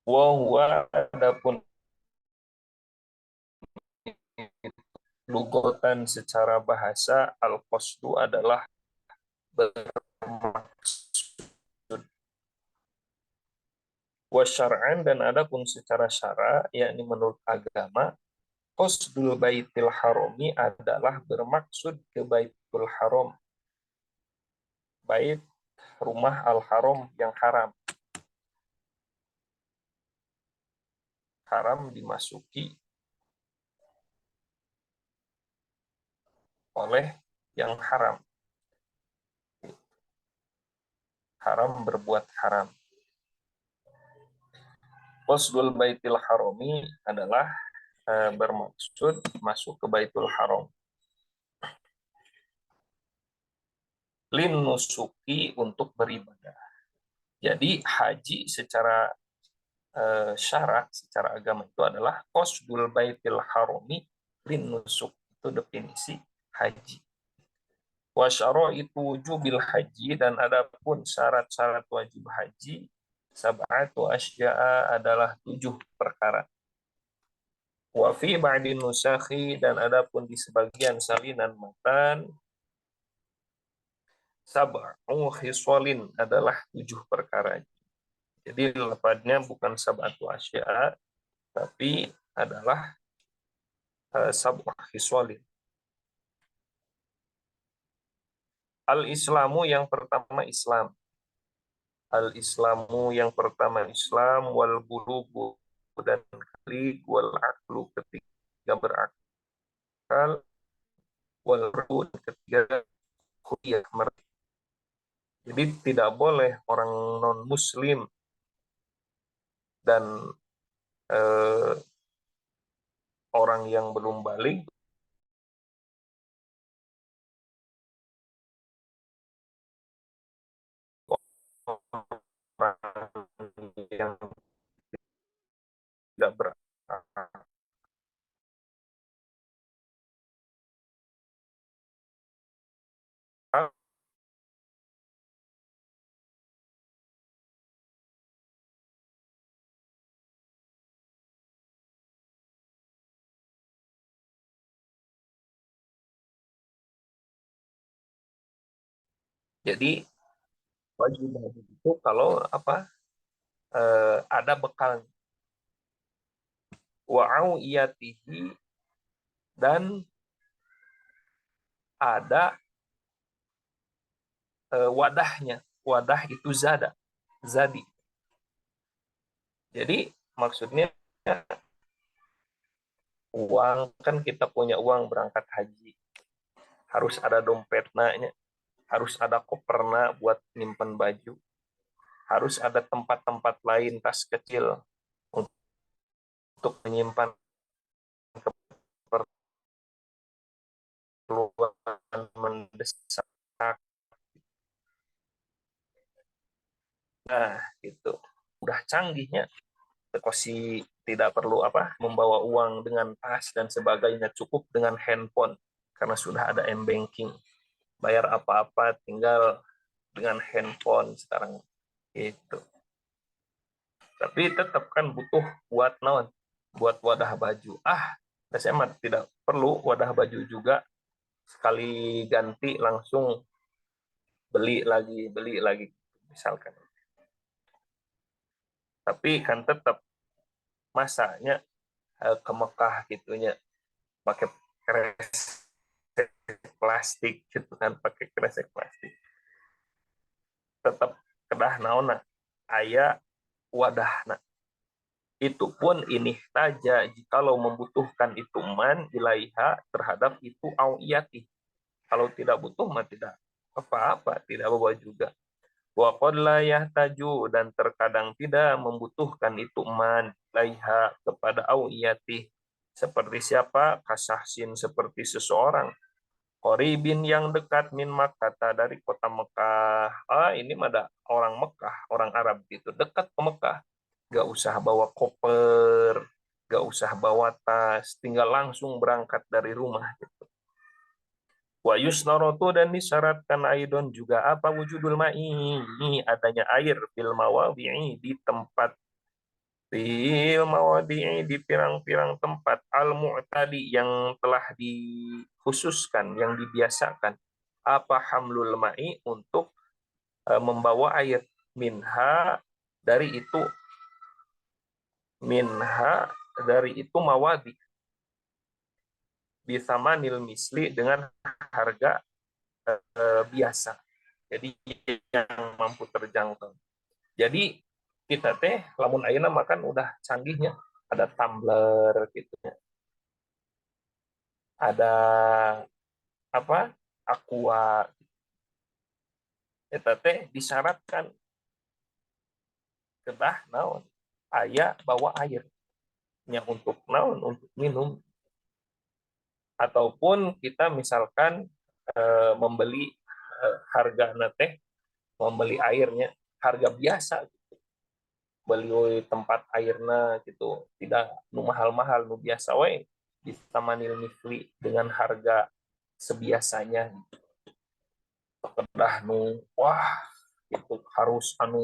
Wa huwa adapun lugotan secara bahasa al-qasdu adalah bermaksud. Wa syar'an dan adapun secara syara yakni menurut agama qasdul baitil harami adalah bermaksud ke baitul haram, bait rumah al-haram yang haram, haram dimasuki oleh yang haram, haram berbuat haram. Qasdul baitil harami adalah bermaksud masuk ke baitul haram. Lin nusuki untuk beribadah. Jadi haji secara syarak, secara agama itu adalah qasdul baitil harami lin nusuk. Itu definisi haji. Wa syaraitu wujubil haji dan adapun syarat-syarat wajib haji sab'atu asya'a adalah 7 perkara. Wa fi ba'di nusakhi dan adapun di sebagian salinan matan sab'u khisalin adalah 7 perkara. Jadi lafadznya bukan sab'atu asya'a tapi adalah sab'u khisalin. Al-Islamu yang pertama Islam. Al-Islamu yang pertama Islam, wal bulugu dan kali, wal aklu ketiga berakal, wal rud ketiga kuliah. Jadi tidak boleh orang non muslim dan orang yang belum balik orang yang tidak berakal. Jadi wajib itu kalau apa ada bekal wa'awiyatihi dan ada wadahnya. Wadah itu zadi. Jadi maksudnya uang, kan kita punya uang berangkat haji. Harus ada dompetnya, harus ada koperna buat nyimpen baju. Harus ada tempat-tempat lain, tas kecil untuk menyimpan keperluan mendesak. Nah, itu udah canggihnya. Kosi tidak perlu membawa uang dengan tas dan sebagainya, cukup dengan handphone karena sudah ada m-banking. Bayar apa-apa tinggal dengan handphone sekarang itu. Tapi tetap kan butuh buat naon? Buat wadah baju. Saya mah tidak perlu wadah baju juga. Sekali ganti langsung beli lagi misalkan. Tapi kan tetap masanya ke Mekah gitunya pakai kresek plastik gitu kan, pakai kresek plastik. Tetap kedah naona aya wadahna. Itu pun ini saja jikalau membutuhkan itu man ilaiha terhadap itu awiyati. Kalau tidak butuh mah tidak apa-apa, tidak bawa juga. Wa qad la yahtaju dan terkadang tidak membutuhkan itu man ilaiha kepada awiyati. Seperti siapa? Kasahsin seperti seseorang. Qoribin yang dekat min Makkah dari kota Mekah. Ini ada orang Mekah, orang Arab gitu, dekat ke Mekah. Gak usah bawa koper, gak usah bawa tas, tinggal langsung berangkat dari rumah gitu. Wa yusnarotu dan disyaratkan aidon juga wujudul ma'i, adanya air bil mawadhi'i di tempat Fil mawadi'i, di pirang-pirang tempat, al-mu'tadi, yang telah dikhususkan, yang dibiasakan. Apa hamlul ma'i, untuk membawa air, minha, dari itu, minha, dari itu, mawadi, bisamanil misli, dengan harga biasa. Jadi yang mampu terjangkau. Jadi kita teh lamun ayeuna makan udah canggihnya, ada tumbler gitu, ada apa, aqua, eta teh disyaratkan kedah naon, aya bawa airnya untuk naon, untuk minum. Ataupun kita misalkan membeli harga teh, membeli airnya harga biasa, beli tempat airna gitu, tidak nu mahal-mahal, nu biasa we, di tamanil misli, dengan harga sebiasanya. Kedah nu wah itu harus anu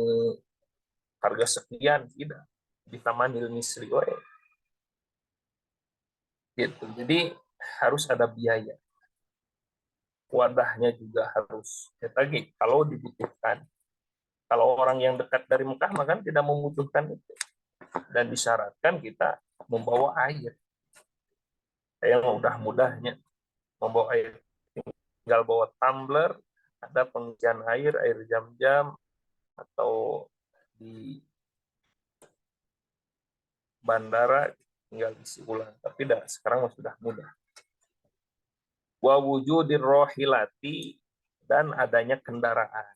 harga sekian, tidak, di tamanil misli we gitu. Jadi harus ada biaya, wadahnya juga harus ya tadi, kalau dibutuhkan. Kalau orang yang dekat dari Mekah maka tidak membutuhkan itu, dan disyaratkan kita membawa air. Yang mudah-mudahnya membawa air, tinggal bawa tumbler, ada pengisian air jam-jam, atau di bandara tinggal isi ulang. Tapi sekarang sudah mudah. Wa wujudir rohilati, dan adanya kendaraan,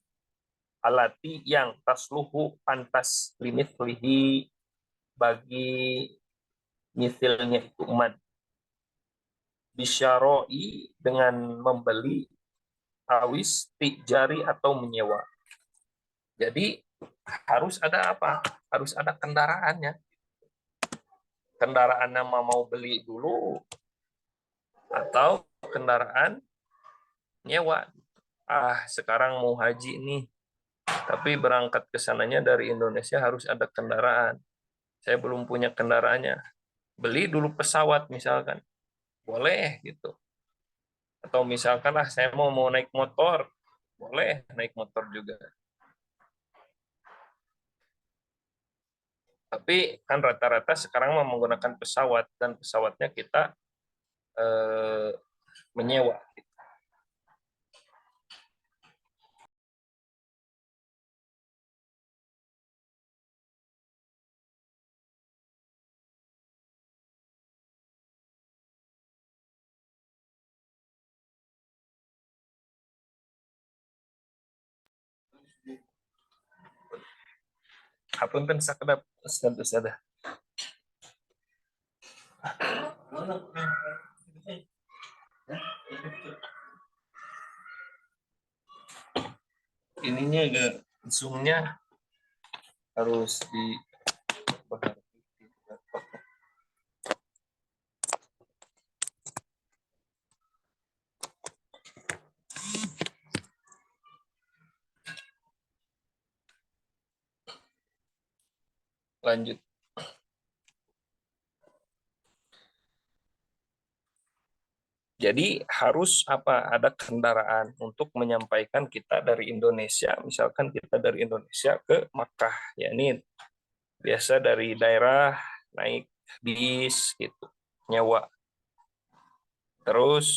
alati, yang tasluhu, pantas, limitlihi, bagi misilnya itu umat, bisyaroi, dengan membeli, awis tijari, atau menyewa. Jadi harus ada apa? Harus ada kendaraannya. Kendaraannya mau beli dulu, atau kendaraan nyewa. Sekarang mau haji nih, tapi berangkat ke sananya dari Indonesia harus ada kendaraan. Saya belum punya kendaraannya. Beli dulu pesawat misalkan. Boleh gitu. Atau misalkan saya mau naik motor. Boleh naik motor juga. Tapi kan rata-rata sekarang mau menggunakan pesawat, dan pesawatnya kita menyewa. Hapunten sakedap status ada. Ininya agak zoomnya harus di lanjut. Jadi harus apa? Ada kendaraan untuk menyampaikan kita dari Indonesia, misalkan kita dari Indonesia ke Makkah, ya ini biasa dari daerah naik bis gitu, nyewa. Terus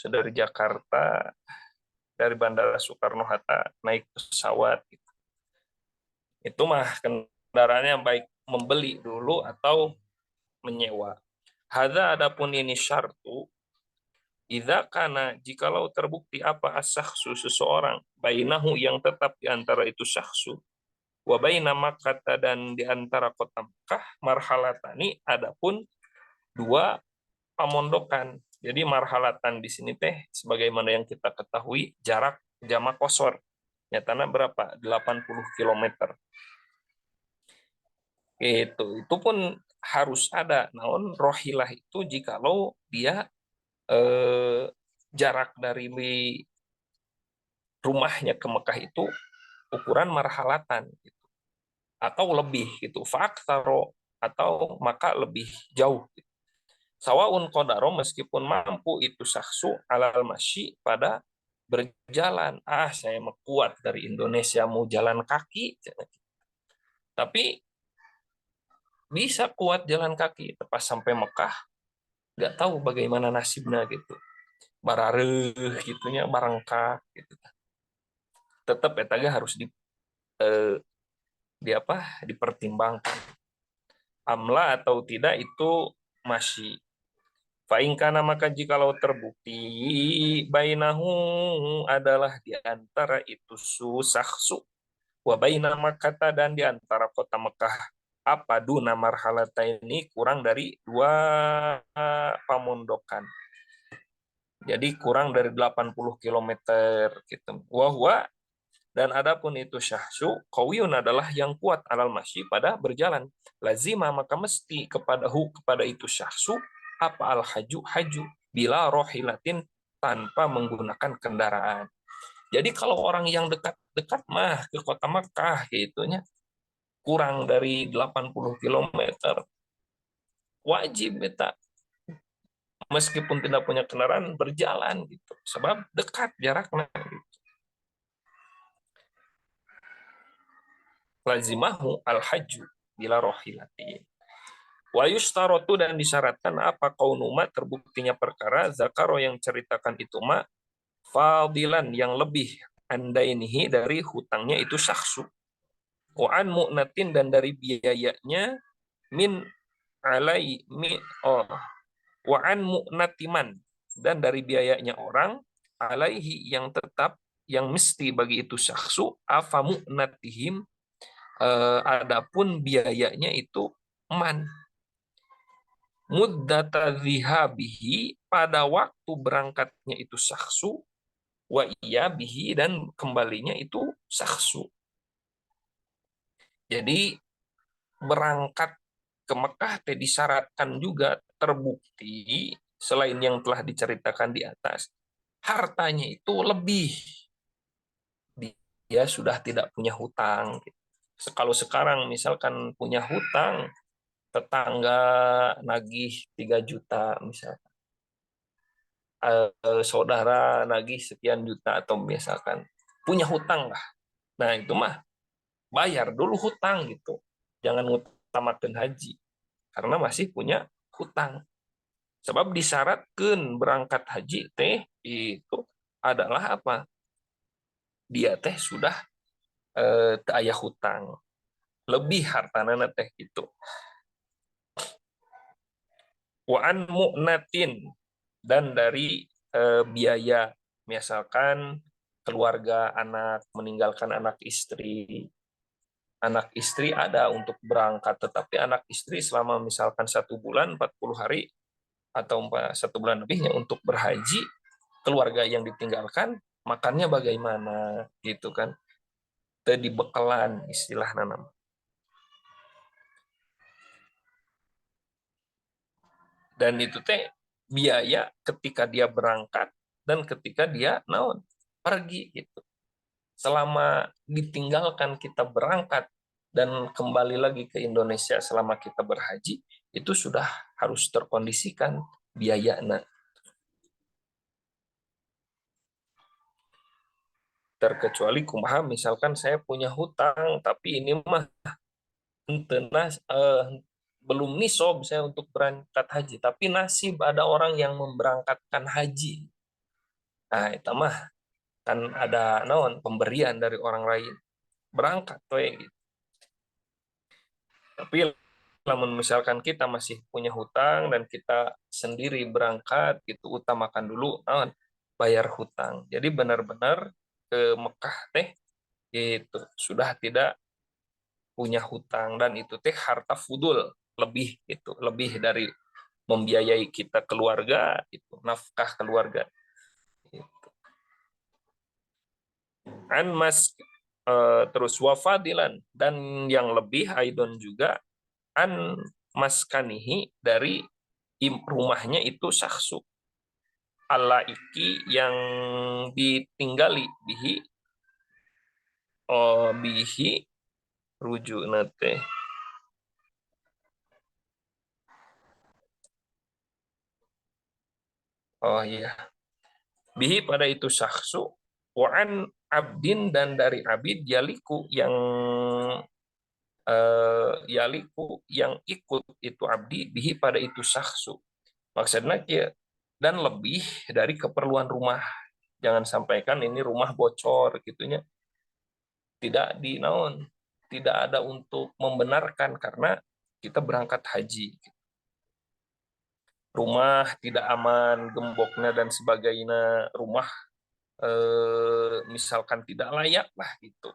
dari Jakarta, dari Bandara Soekarno-Hatta naik pesawat gitu. Itu mah kendaraannya baik membeli dulu atau menyewa. Hadza, adapun ini syartu, idza kana, jikalau terbukti apa as-syakhsu, seseorang, bainahu, yang tetap di antara itu syakhsu, wa baina Makkah, dan di antara kota Makkah, marhalatani, adapun dua pamondokan. Jadi marhalatan di sini teh sebagaimana yang kita ketahui jarak jamak kosor. Nyatana berapa? 80 km. Itu pun harus ada naon rohilah itu jikalau dia jarak dari rumahnya ke Mekah itu ukuran marhalatan gitu, atau lebih gitu. Faktaro, atau maka lebih jauh. Sawaun qadaro, meskipun mampu itu saksu alal masyi pada berjalan. Saya mau kuat dari Indonesia mau jalan kaki. Tapi bisa kuat jalan kaki. Pas sampai Mekah, nggak tahu bagaimana nasibnya gitu. Barareh gitunya, barangkah gitu. Tetap etaga harus di apa dipertimbangkan. Amla atau tidak itu masih. Fa'ingkana, maka jikalau terbukti bainahu adalah di antara itu susahsu wa baina Makkah, dan di antara kota Mekah apa duna marhalata ini kurang dari 2 pamondokan. Jadi kurang dari 80 kilometer gitu. Wahwa, dan adapun itu syahsu qawiyun adalah yang kuat alal masyi pada berjalan. Lazima, maka mesti kepada itu syahsu apa al haju haju bila rohilatin, tanpa menggunakan kendaraan. Jadi kalau orang yang dekat-dekat mah ke kota Makkah gitunya kurang dari 80 kilometer wajib kita meskipun tidak punya kendaraan berjalan gitu. Sebab dekat jaraknya. Lazimahu al-hajju bila rohilatin. Wa yustarotu, dan disyaratkan apa kaunuma terbuktinya perkara zakaro yang ceritakan itu ma fadilan yang lebih anda ini dari hutangnya itu saksu. Wa an mu'natin, dan dari biayanya min alai mi oh wa an mu'natiman, dan dari biayanya orang alaihi yang tetap yang mesti bagi itu saksu afa mu'natihim, adapun biayanya itu man muddata zihabihi, pada waktu berangkatnya itu saksu, wa iya bihi, dan kembalinya itu saksu. Jadi berangkat ke Mekah disyaratkan juga terbukti selain yang telah diceritakan di atas, hartanya itu lebih, dia sudah tidak punya hutang. Kalau sekarang misalkan punya hutang, tetangga nagih 3 juta misalkan, saudara nagih sekian juta, atau misalkan punya hutang lah. Nah, itu mah bayar dulu hutang gitu. Jangan ngutamakeun haji karena masih punya hutang. Sebab disyaratkan berangkat haji teh itu adalah apa? Dia teh sudah teu aya hutang. Lebih hartanana teh gitu. Wa an mu'natin, dan dari biaya, misalkan keluarga anak meninggalkan anak istri ada untuk berangkat, tetapi anak istri selama misalkan 1 bulan 40 hari atau 1 bulan lebihnya untuk berhaji, keluarga yang ditinggalkan makannya bagaimana gitu kan, tadi bekalan istilah nanam. Dan itu teh biaya ketika dia berangkat dan ketika dia pergi gitu. Selama ditinggalkan kita berangkat dan kembali lagi ke Indonesia selama kita berhaji, itu sudah harus terkondisikan biayanya. Terkecuali kumaha misalkan saya punya hutang tapi ini mah belum nisob saya untuk berangkat haji, tapi nasib ada orang yang memberangkatkan haji. Nah, itu mah kan ada pemberian dari orang lain berangkat gitu. Tapi namun misalkan kita masih punya hutang dan kita sendiri berangkat gitu, utamakan dulu bayar hutang. Jadi benar-benar ke Mekah teh itu sudah tidak punya hutang, dan itu teh harta fudul, lebih itu lebih dari membiayai kita keluarga, itu nafkah keluarga itu. An mas terus wafadilan, dan yang lebih aidon juga an maskanihi, dari rumahnya itu saksu alaiki yang ditinggali bihi, bihi rujuk nate Oh iya. Bihi pada itu syaksu, wa'an abdin dan dari abid yaliku yang ikut itu abdi bihi pada itu syaksu. Maksudnya dan lebih dari keperluan rumah. Jangan sampaikan ini rumah bocor gitunya. Tidak dinaon, tidak ada untuk membenarkan karena kita berangkat haji. Rumah tidak aman, gemboknya dan sebagainya, rumah misalkan tidak layak lah gitu.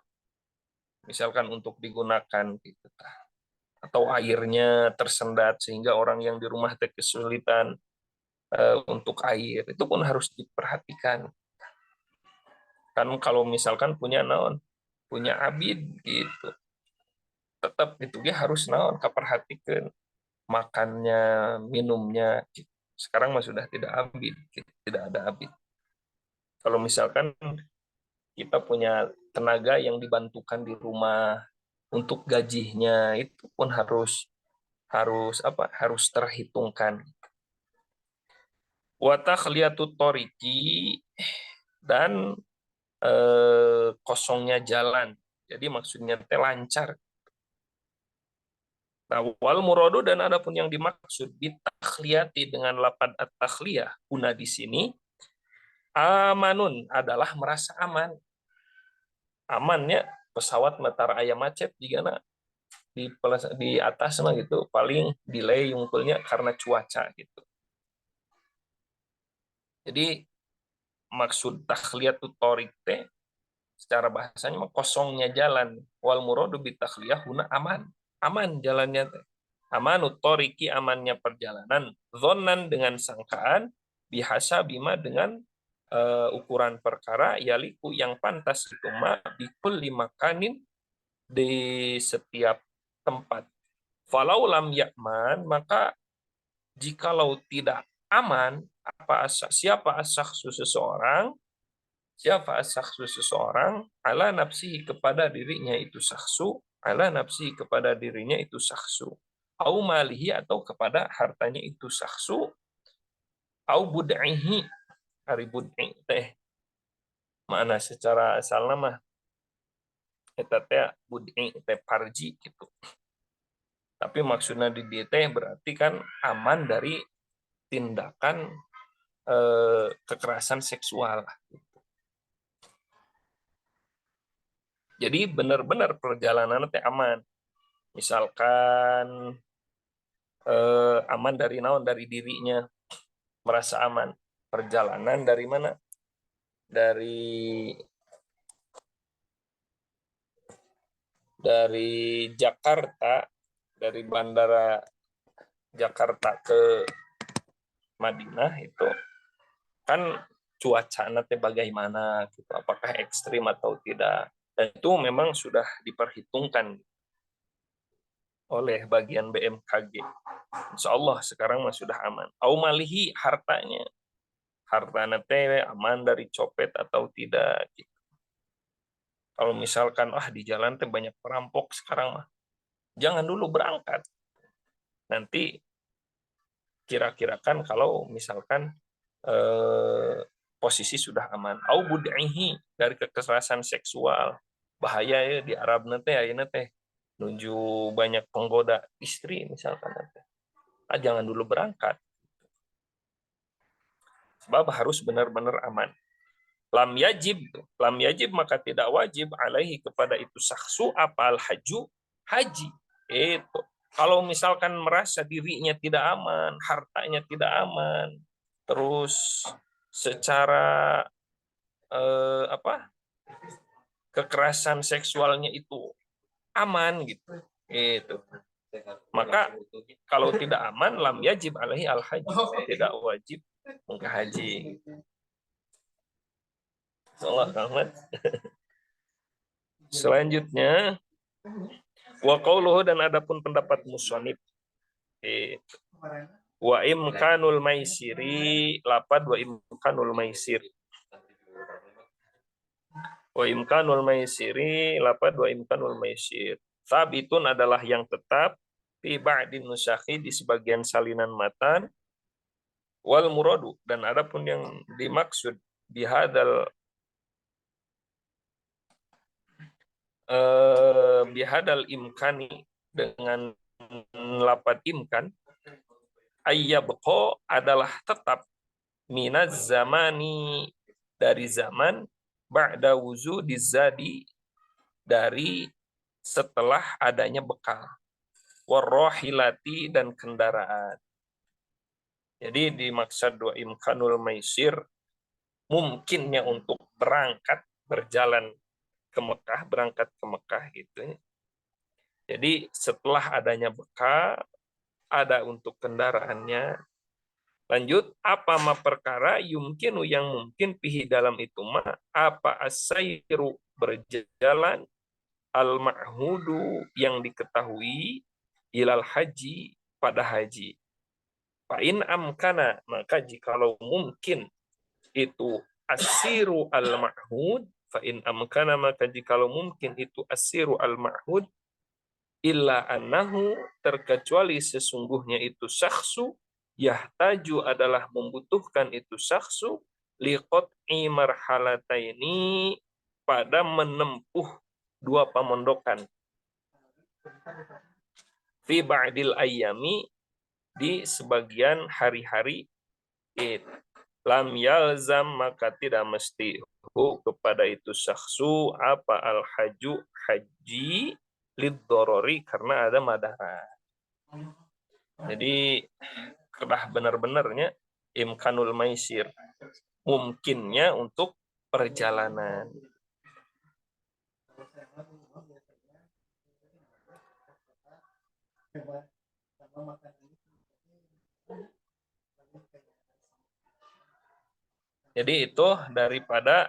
Misalkan untuk digunakan gitu. Atau airnya tersendat sehingga orang yang di rumah kesulitan untuk air, itu pun harus diperhatikan. Kan kalau misalkan punya naon, punya abid gitu, tetap itu dia harus naon kaperhatikan makannya, minumnya gitu. Sekarang mah sudah tidak abid, gitu. Tidak ada abid. Kalau misalkan kita punya tenaga yang dibantukan di rumah untuk gajinya, itu pun harus harus apa? Harus terhitungkan. Wa takhliyatut toriki dan kosongnya jalan. Jadi maksudnya teh lancar. Nah, wal muradu dan adapun yang dimaksud bitakhliyati dengan lapad at-takhliyah guna di sini amanun adalah merasa aman. Amannya pesawat metara ayam macet jika di atas mah gitu paling delay unggulnya karena cuaca gitu. Jadi maksud takhliyatut torik teh secara bahasanya mah kosongnya jalan. Wal muradu bitakhliyah huna aman. Aman jalannya teh. Amanut toriki amannya perjalanan. Zonan dengan sangkaan. Bihasa bima dengan ukuran perkara. Yaliku yang pantas itu ma bikul limakanin di setiap tempat. Falau lam yakman, maka jikalau tidak aman, siapa asaksu seseorang, siapa saksu seseorang ala nafsihi kepada dirinya itu saksu, ala nafsihi kepada dirinya itu saksu, au malihi atau kepada hartanya itu saksu, au bud'ihi hari bud'i teh mana secara asal nama eta teh bud'i teh parji gitu. Tapi maksudnya di dia teh berarti kan aman dari tindakan kekerasan seksual. Jadi benar-benar perjalanan teh aman. Misalkan aman dari naon, dari dirinya, merasa aman. Perjalanan dari mana? Dari Jakarta, dari bandara Jakarta ke Madinah itu kan cuaca nanti bagaimana gitu, apakah ekstrim atau tidak. Dan itu memang sudah diperhitungkan oleh bagian BMKG. Insya Allah sekarang mah sudah aman. Aumalihi hartanya, harta nanti aman dari copet atau tidak. Kalau misalkan di jalan teh banyak perampok sekarang mah, jangan dulu berangkat. Nanti kira-kira kan kalau misalkan posisi sudah aman. Au bud'ihi dari kekerasan seksual. Bahaya ya di Arab nanti ayeuna teh nunjuk banyak penggoda istri misalkan nanti. Jangan dulu berangkat. Sebab harus benar-benar aman. Lam yajib maka tidak wajib alaihi kepada itu saksu apal haju haji. Itu kalau misalkan merasa dirinya tidak aman, hartanya tidak aman, terus secara kekerasan seksualnya itu aman gitu. Itu. Maka kalau tidak aman lam yajib alaihi al haji, tidak wajib menghaji. Allah rahmat. Selanjutnya wa qauluhu dan adapun pendapat musannif wa imkanul maisiri lapad wa imkanul maisir wa imkanul maisiri lapad wa imkanul maisir sabitun adalah yang tetap fi ba'din nusakhi di sebagian salinan matan Wal muradu, dan adapun yang dimaksud bihadal imkani, dengan lapat imkan, ayyabqa adalah tetap, minaz zamani dari zaman, ba'da wujudiz zadi dari setelah adanya bekal, warrohilati dan kendaraan. Jadi dimaksud dua imkanul maisir, mungkinnya untuk berangkat berjalan ke Mekah, berangkat ke Mekah gitu. Jadi setelah adanya bekal, ada untuk kendaraannya. Lanjut, apa ma perkara yumkinu yang mungkin pihi dalam itu ma, apa asairu berjalan, al ma'hudu yang diketahui, ilal haji pada haji. Fa in amkana, maka jikalau mungkin itu asiru al ma'hud, fa in amkana, maka jikalau mungkin itu asiru al ma'hud, illa annahu, terkecuali sesungguhnya itu syakhsu, yahtaju adalah membutuhkan itu syakhsu, liqat'i marhalataini, pada menempuh dua pamondokan, fi ba'dil ayyami, di sebagian hari-hari, lam yalzam, maka tidak mesti kepada itu syakhsu, apa al haju haji, lidorori, karena ada madarat. Jadi kedah benar-benarnya imkanul maisir, mungkinnya untuk perjalanan. Jadi itu daripada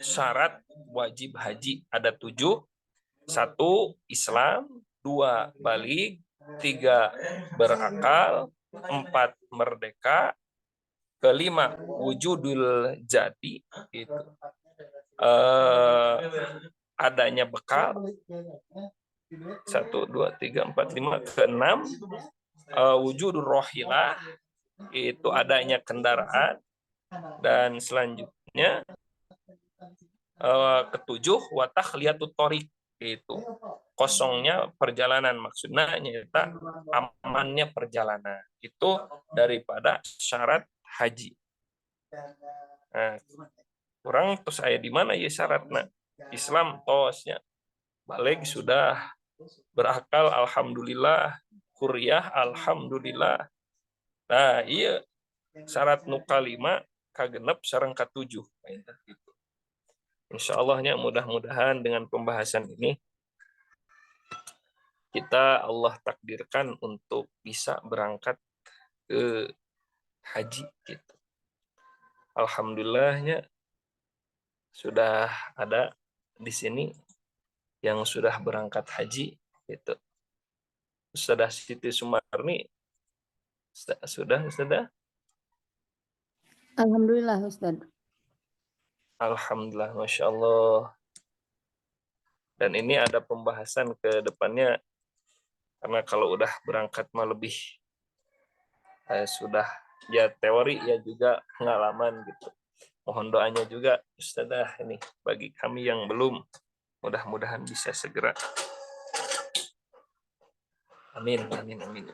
syarat wajib haji ada 7. 1, Islam. 2, balik. 3, berakal. 4, merdeka. 5, wujudul jadi. Itu. Adanya bekal. 1, 2, 3, 4, 5. 6, wujudul rohilah. Itu adanya kendaraan. Dan selanjutnya 7, watakhliyatut thoriq, itu kosongnya perjalanan, maksudnya nyata amannya perjalanan. Itu daripada syarat haji. Nah, kurang terus saya di mana ya syaratnya? Islam tosnya balik sudah, berakal alhamdulillah, kuliah alhamdulillah. Nah, iya syarat nu kalima kagenep sareng ka-7. Insya Allahnya mudah-mudahan dengan pembahasan ini kita Allah takdirkan untuk bisa berangkat ke haji gitu. Alhamdulillahnya sudah ada di sini yang sudah berangkat haji gitu. Sudah Siti Sumarni sudah. Alhamdulillah Ustaz. Alhamdulillah, Masya Allah. Dan ini ada pembahasan ke depannya, karena kalau udah berangkat mah lebih sudah ya teori ya juga pengalaman gitu. Mohon doanya juga Ustazah ini bagi kami yang belum, mudah-mudahan bisa segera. Amin, amin, amin.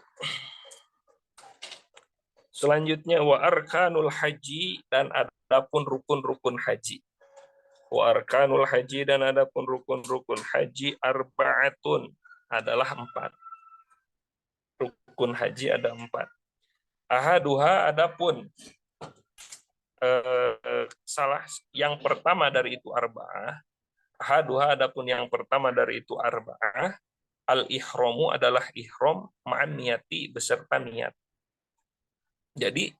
Selanjutnya wa arkanul haji, dan adapun rukun-rukun haji. Wa arkanul haji, dan adapun rukun-rukun haji, arba'atun, adalah 4. Rukun haji ada 4. Ahaduha, adapun salah yang pertama dari itu arba'ah. Ahaduha, adapun yang pertama dari itu arba'ah, al-ihramu, adalah ihram, ma'an niyati, beserta niat. Jadi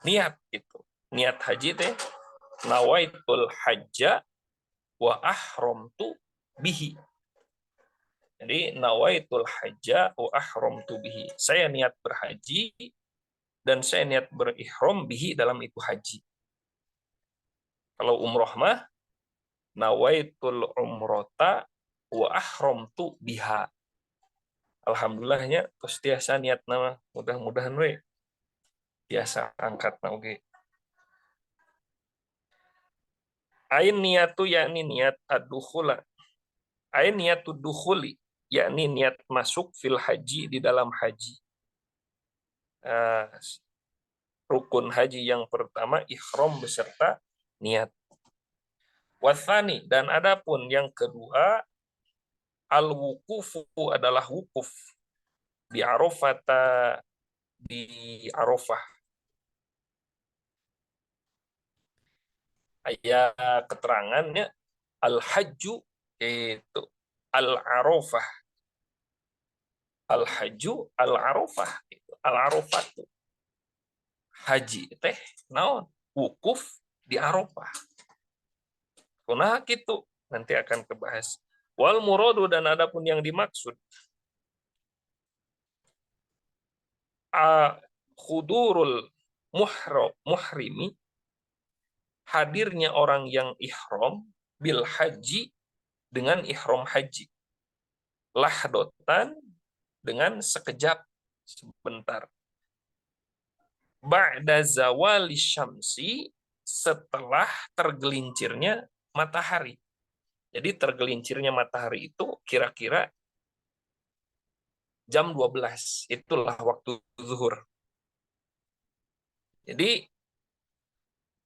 niat itu. Niat haji teh nawaitul hajja wa ahramtu bihi. Jadi nawaitul hajja wa ahramtu bihi. Saya niat berhaji dan saya niat berihram bihi, dalam itu haji. Kalau umroh mah nawaitul umrota wa ahramtu biha. Alhamdulillahnya pasti asa niat nama, mudah-mudahan we biasa angkat oge. Ain niatu yakni niat ad-dukhula. Ain niatu dukhuli yakni niat masuk fil haji di dalam haji. Rukun haji yang pertama ihram beserta niat. Wathani, dan adapun yang kedua al-wukufu adalah wukuf di Arafah, di Arafah. Ayat keterangannya al-hajju itu al-Arafah. Al-hajju al-Arafah itu al-Arafah itu haji teh naon wukuf di Arafah. Kunaha kitu nanti akan kebahas. Wal muradu, dan adapun yang dimaksud khudurul muhrimi, hadirnya orang yang ihram bil haji, dengan ihram haji, lahdotan, dengan sekejap, sebentar, ba'da zawali syamsi, setelah tergelincirnya matahari. Jadi tergelincirnya matahari itu kira-kira jam 12, itulah waktu zuhur. Jadi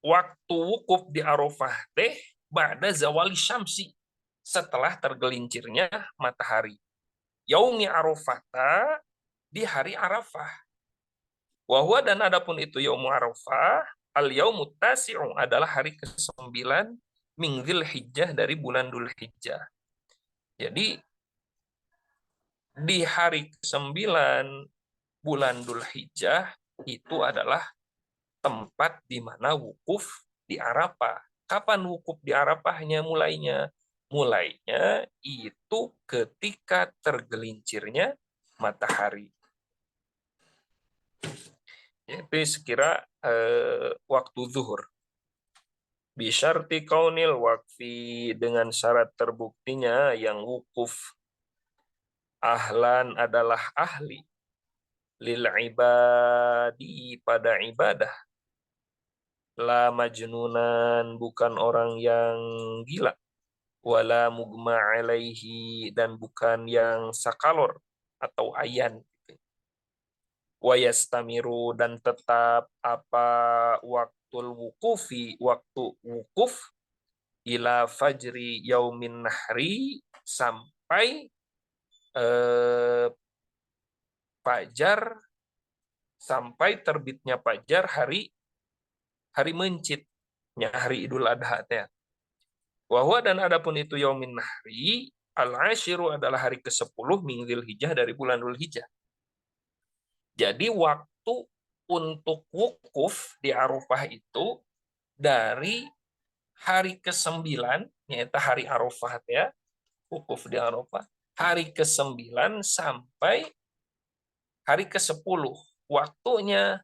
waktu wukuf di Arafah teh ba'da zawali syamsi, setelah tergelincirnya matahari. Yaumi Arafah, di hari Arafah. Wahwa, dan adapun itu yaumu Arafah, al yaumut tasi'u, adalah hari ke-9 min Dzulhijjah, dari bulan Dzulhijjah. Jadi di hari ke-9 bulan Dzulhijjah itu adalah tempat di mana wukuf di Arafah. Kapan wukuf di Arafahnya mulainya? Mulainya itu ketika tergelincirnya matahari. Yaitu sekira waktu zuhur. Bisyarti kaunil wakfi, dengan syarat terbuktinya yang wukuf ahlan adalah ahli, lil ibadi, pada ibadah, la majnunan, bukan orang yang gila, wala mugma alaihi, dan bukan yang sakalor atau ayan. Wa yastamiru, dan tetap apa waktul wukufi, waktu wukuf, ila fajri yaumin nahri, sampai fajar, sampai terbitnya fajar hari mencitnya, hari Idul Adha teh. Wahwa, dan adapun itu yaumin nahri, al-ashiru, adalah hari ke-10 min Dzulhijjah, dari bulan Dzulhijjah. Jadi waktu untuk wukuf di Arafah itu dari hari ke-9, yaitu hari Arafah ya, wukuf di Arafah, hari ke-9 sampai hari ke-10. Waktunya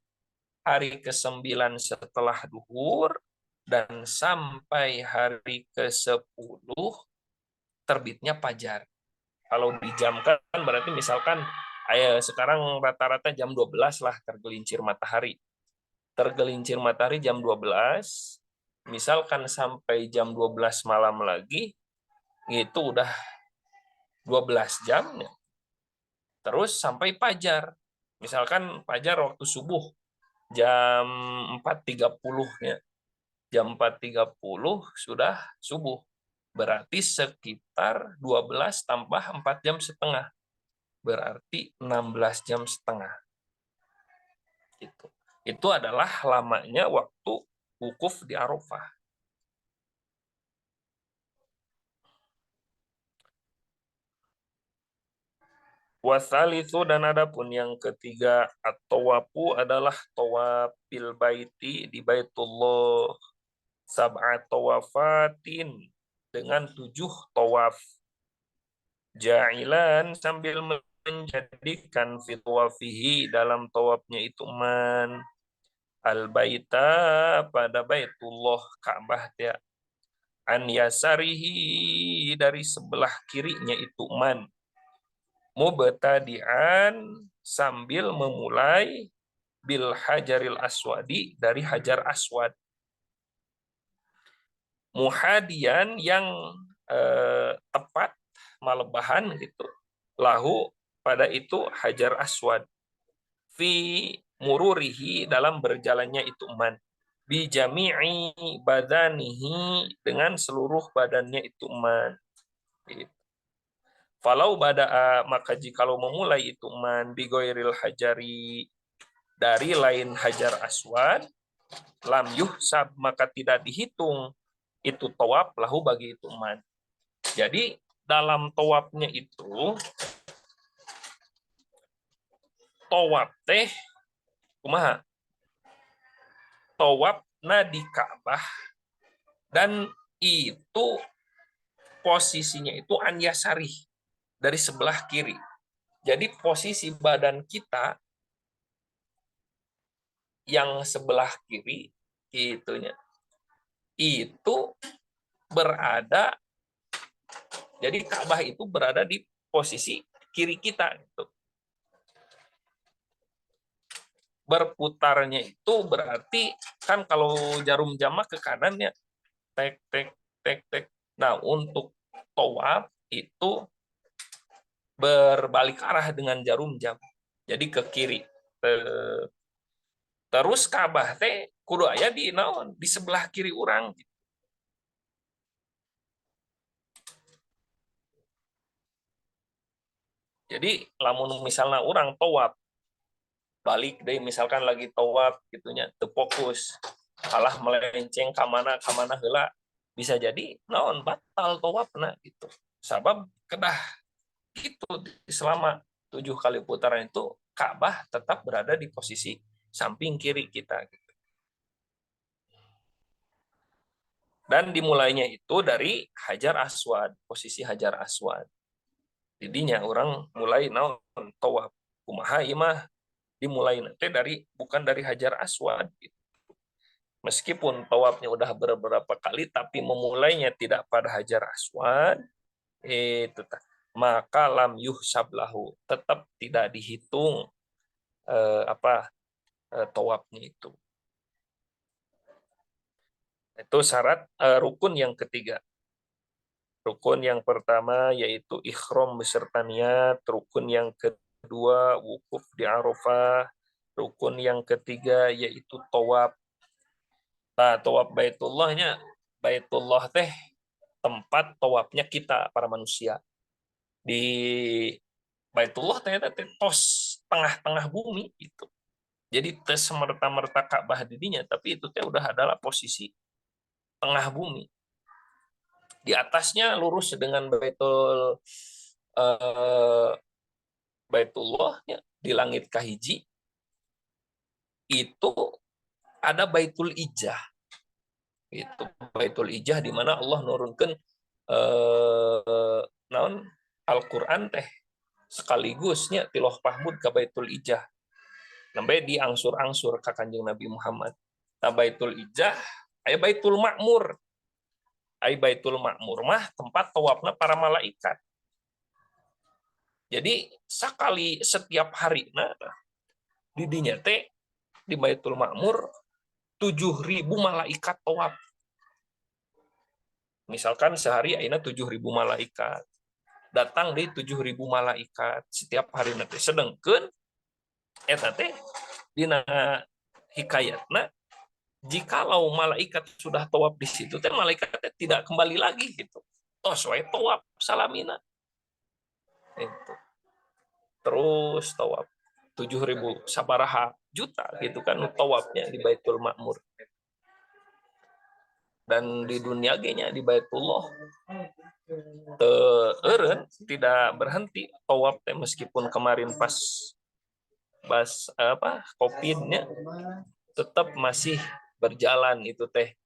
hari ke-9 setelah duhur, dan sampai hari ke-10 terbitnya fajar. Kalau dijamkan berarti misalkan sekarang rata-rata jam 12 lah tergelincir matahari. Tergelincir matahari jam 12, misalkan sampai jam 12 malam lagi, itu udah 12 jam. Terus sampai fajar. Misalkan fajar waktu subuh jam 4.30 ya. Jam 4.30 sudah subuh. Berarti sekitar 12 tambah 4 jam setengah. Berarti 16 jam setengah. Itu adalah lamanya waktu wukuf di Arafah. Wasalisu, dan adapun yang ketiga, at-tawafu, adalah tawaf bil baiti, di Baitullah, sab'at tawafatin, dengan 7 tawaf, ja'ilan, sambil menjadikan fitwafihi, dalam tawafnya itu man, al-baita, pada Baitullah, Ka'bah ya, an yasarihi, dari sebelah kirinya itu man, mubtadi'an, sambil memulai bil hajaril aswadi, dari hajar aswad. Muhadian yang tepat malebahan gitu. Lahu pada itu hajar aswad. Fi mururihi, dalam berjalannya itu man. Bi jami'i badanihi, dengan seluruh badannya itu man. Gitu. Falau bada'a, maka jikalau memulai itu man bigoiril hajari, dari lain hajar aswad, lam yuhsab, maka tidak dihitung itu tawaf lahu bagi itu man. Jadi dalam tawafnya itu, tawaf teh kumaha? Tawafna di Ka'bah, dan itu posisinya itu an yasari, dari sebelah kiri. Jadi posisi badan kita yang sebelah kiri itunya itu berada, jadi Ka'bah itu berada di posisi kiri kita gitu. Berputarnya itu berarti kan kalau jarum jam ke kanannya tek tek tek tek. Nah, untuk tawaf itu berbalik arah dengan jarum jam. Jadi ke kiri. Terus Ka'bah teh kudu aya di naon? Di sebelah kiri orang. Jadi lamun misalnya orang tawaf balik deh, misalkan lagi tawaf gitunya teu fokus, alah melenceng ka mana heula, bisa jadi naon batal tawafna gitu. Sabab kedah gitu, selama 7 kali putaran itu Ka'bah tetap berada di posisi samping kiri kita gitu. Dan dimulainya itu dari Hajar Aswad, posisi Hajar Aswad. Didinya orang mulai naon tawaf. Kumaha ieu mah dimulai nanti dari, bukan dari Hajar Aswad gitu. Meskipun tawafnya udah beberapa kali, tapi memulainya tidak pada Hajar Aswad, itu maka lam yuhsab lahu, tetap tidak dihitung tawafnya itu. Itu syarat rukun yang ketiga. Rukun yang pertama yaitu ihram beserta niat, rukun yang kedua wukuf di Arafah, rukun yang ketiga yaitu tawaf. Nah, tawaf Baitullahnya, Baitullah teh tempat tawafnya kita para manusia. Di Baitullah ternyata tos tengah-tengah bumi itu. Jadi tes semerta-merta Ka'bah didinya, tapi itu teh udah adalah posisi tengah bumi. Di atasnya lurus dengan Baitullah di langit kahiji itu ada Baitul Ijah. Itu Baitul Ijah di mana Allah nurunkan naon Al-Qur'an teh sekaligusnya tiloh pahmud ke Baitul Ijah. Sampai diangsur-angsur ke Kanjeng Nabi Muhammad. Nah, Baitul Ijah aya Baitul Ma'mur. Ai Baitul Ma'mur mah tempat tawafna para malaikat. Jadi sekali setiap hari di dinya teh di Baitul Ma'mur 7.000 malaikat tawaf. Misalkan sehari ayeuna 7.000 malaikat. Datang di 7.000 malaikat setiap hari nanti. Sedengkeun eta teh dina hikayatna, jikalau malaikat sudah tawaf di situ teh malaikat tidak kembali lagi gitu. Tos wae tawaf salamina. Itu. Terus tawaf 7.000 sabaraha juta gitu kan tawafnya di Baitul Ma'mur. Dan di dunia ge-nya di Baitullah eureun tidak berhenti tawaf teh, meskipun kemarin pas Covid-nya tetap masih berjalan itu teh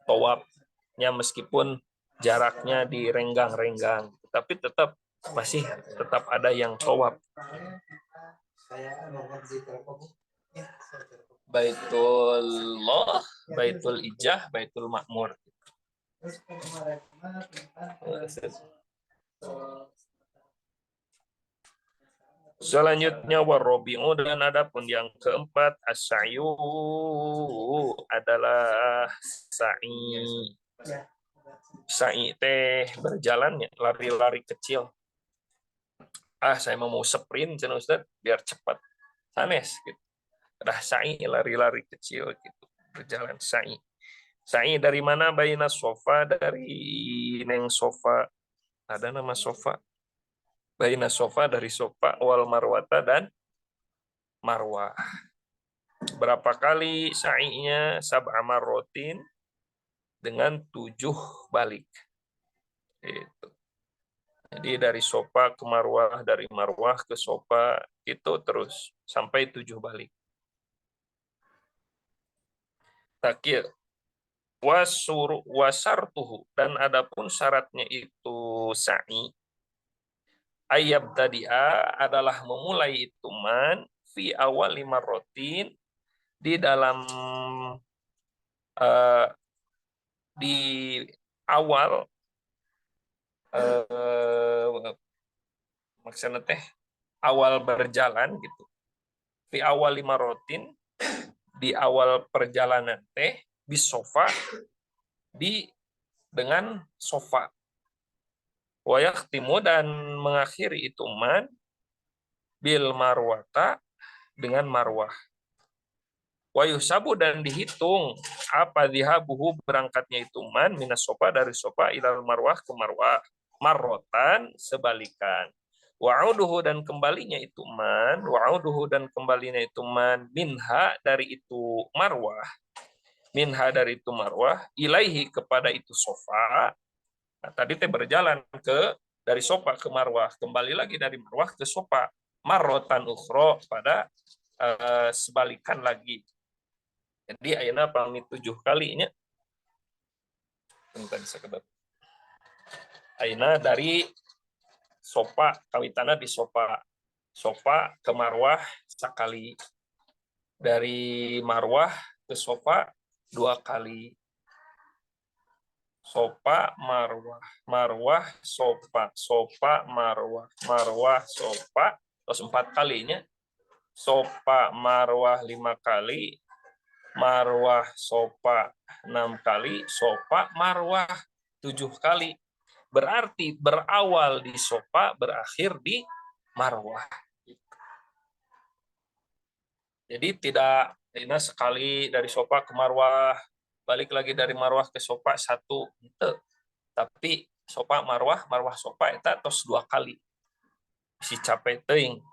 tawafnya, meskipun jaraknya direnggang-renggang, tapi tetap ada yang tawaf. Baitullah, Baitul Ijah, Baitul Ma'mur. Selanjutnya warobi'u, dan adapun yang keempat as-sa'yu adalah sa'i. Sa'i teh berjalannya, lari-lari kecil. Saya mau sprint cenah Ustaz biar cepat. Sanes gitu. Dah sa'i lari-lari kecil gitu. Berjalan sa'i. Sa'i dari mana? Baina sofa, dari neng sofa. Ada nama sofa. Baina sofa, dari sofa, wal marwata, dan marwah. Berapa kali sa'inya? Sab'a marrotin, dengan 7 balik. Itu. Jadi dari sofa ke marwah, dari marwah ke sofa, itu terus sampai 7 balik. Takir wasartuhu, dan adapun syaratnya itu sa'i, ayab tadi'a adalah memulai ituman fi awal 5 rotin, di dalam uh, di awal maksudnya teh awal berjalan gitu, di awal 5 rotin, di awal perjalanan teh bis sofa, di dengan sofa, wayaktimu, dan mengakhiri ituman bil marwata, dengan marwah. Wayusabu, dan dihitung apa dihabuhu, berangkatnya ituman minas sofa, dari sofa, ilal marwah, ke marwah, marrotan, sebalikan. Wa'uduhu, dan kembalinya ituman, wa'uduhu, dan kembalinya ituman minha, dari itu marwah, minha, dari itu marwah, ilaihi, kepada itu sofa. Nah, tadi teh berjalan dari sofa ke marwah, kembali lagi dari marwah ke sofa, marrotan ukhro, pada sebalikan lagi. Jadi ayeuna pamit 7 kalinya. Bentar sekedap. Ayeuna dari sofa, kawitana di sofa. Sofa ke marwah sekali. Dari marwah ke sofa 2 kali. Sofa, marwah, marwah, sofa, sofa, marwah, marwah, sofa, terus 4 kalinya. Sofa, marwah 5 kali, marwah, sofa 6 kali, sofa, marwah 7 kali. Berarti berawal di sofa, berakhir di marwah. Jadi tidak ini sekali dari sofa ke marwah, balik lagi dari marwah ke sofa satu, gitu. Tapi sofa marwah, marwah sofa itu terus 2 kali. Si capek teuing.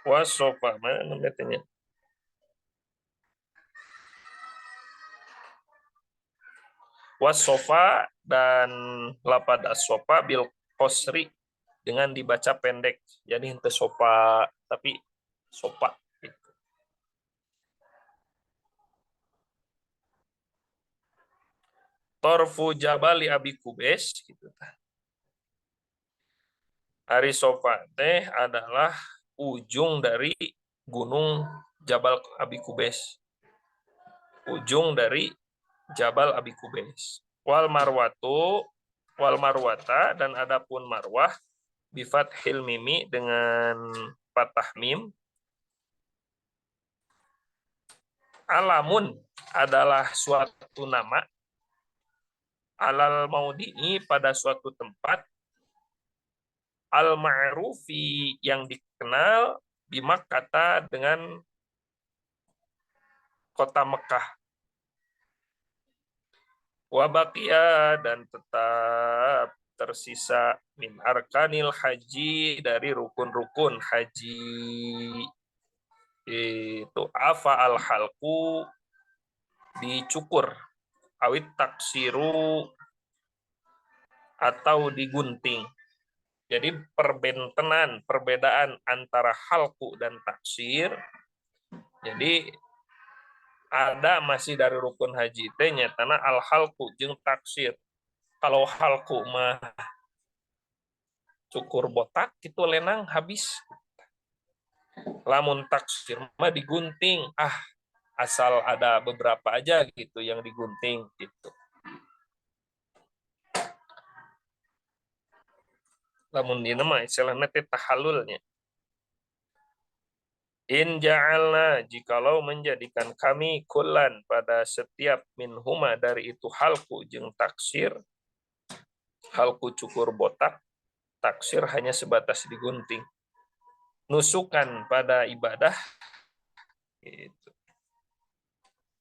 Was sofa mana namanya? Was sofa, dan lapad as-sofa bil qasri, dengan dibaca pendek. Jadi henteu sofa, tapi sofa. Torfu jabali abi kubes, gitu. Ari sofa teh adalah ujung dari gunung Jabal Abi Kubes. Ujung dari Jabal Abi Kubes. Wal marwatu, wal marwata, dan adapun marwah bifat mimi, dengan patah mim. Alamun adalah suatu nama, alal maudini, pada suatu tempat, al ma'rufi, yang dikenal, bimak kata, dengan kota Mekah. Wabakia, dan tetap tersisa min arkanil haji, dari rukun-rukun haji. Itu afa al halku, dicukur, awit taksiru, atau digunting. Jadi perbedaan antara halku dan taksir. Jadi ada masih dari rukun haji teh nyatana al halku jeung taksir. Kalau halku mah cukur botak itu lenang habis. Lamun taksir mah digunting, asal ada beberapa aja gitu yang digunting gitu. Lamun dina mah istilahna teh tahallulnya. In ja'alna, jikalau menjadikan kami kullan pada setiap minhuma dari itu halku jeung taksir, halku cukur botak, taksir hanya sebatas digunting. Nusukan pada ibadah gitu.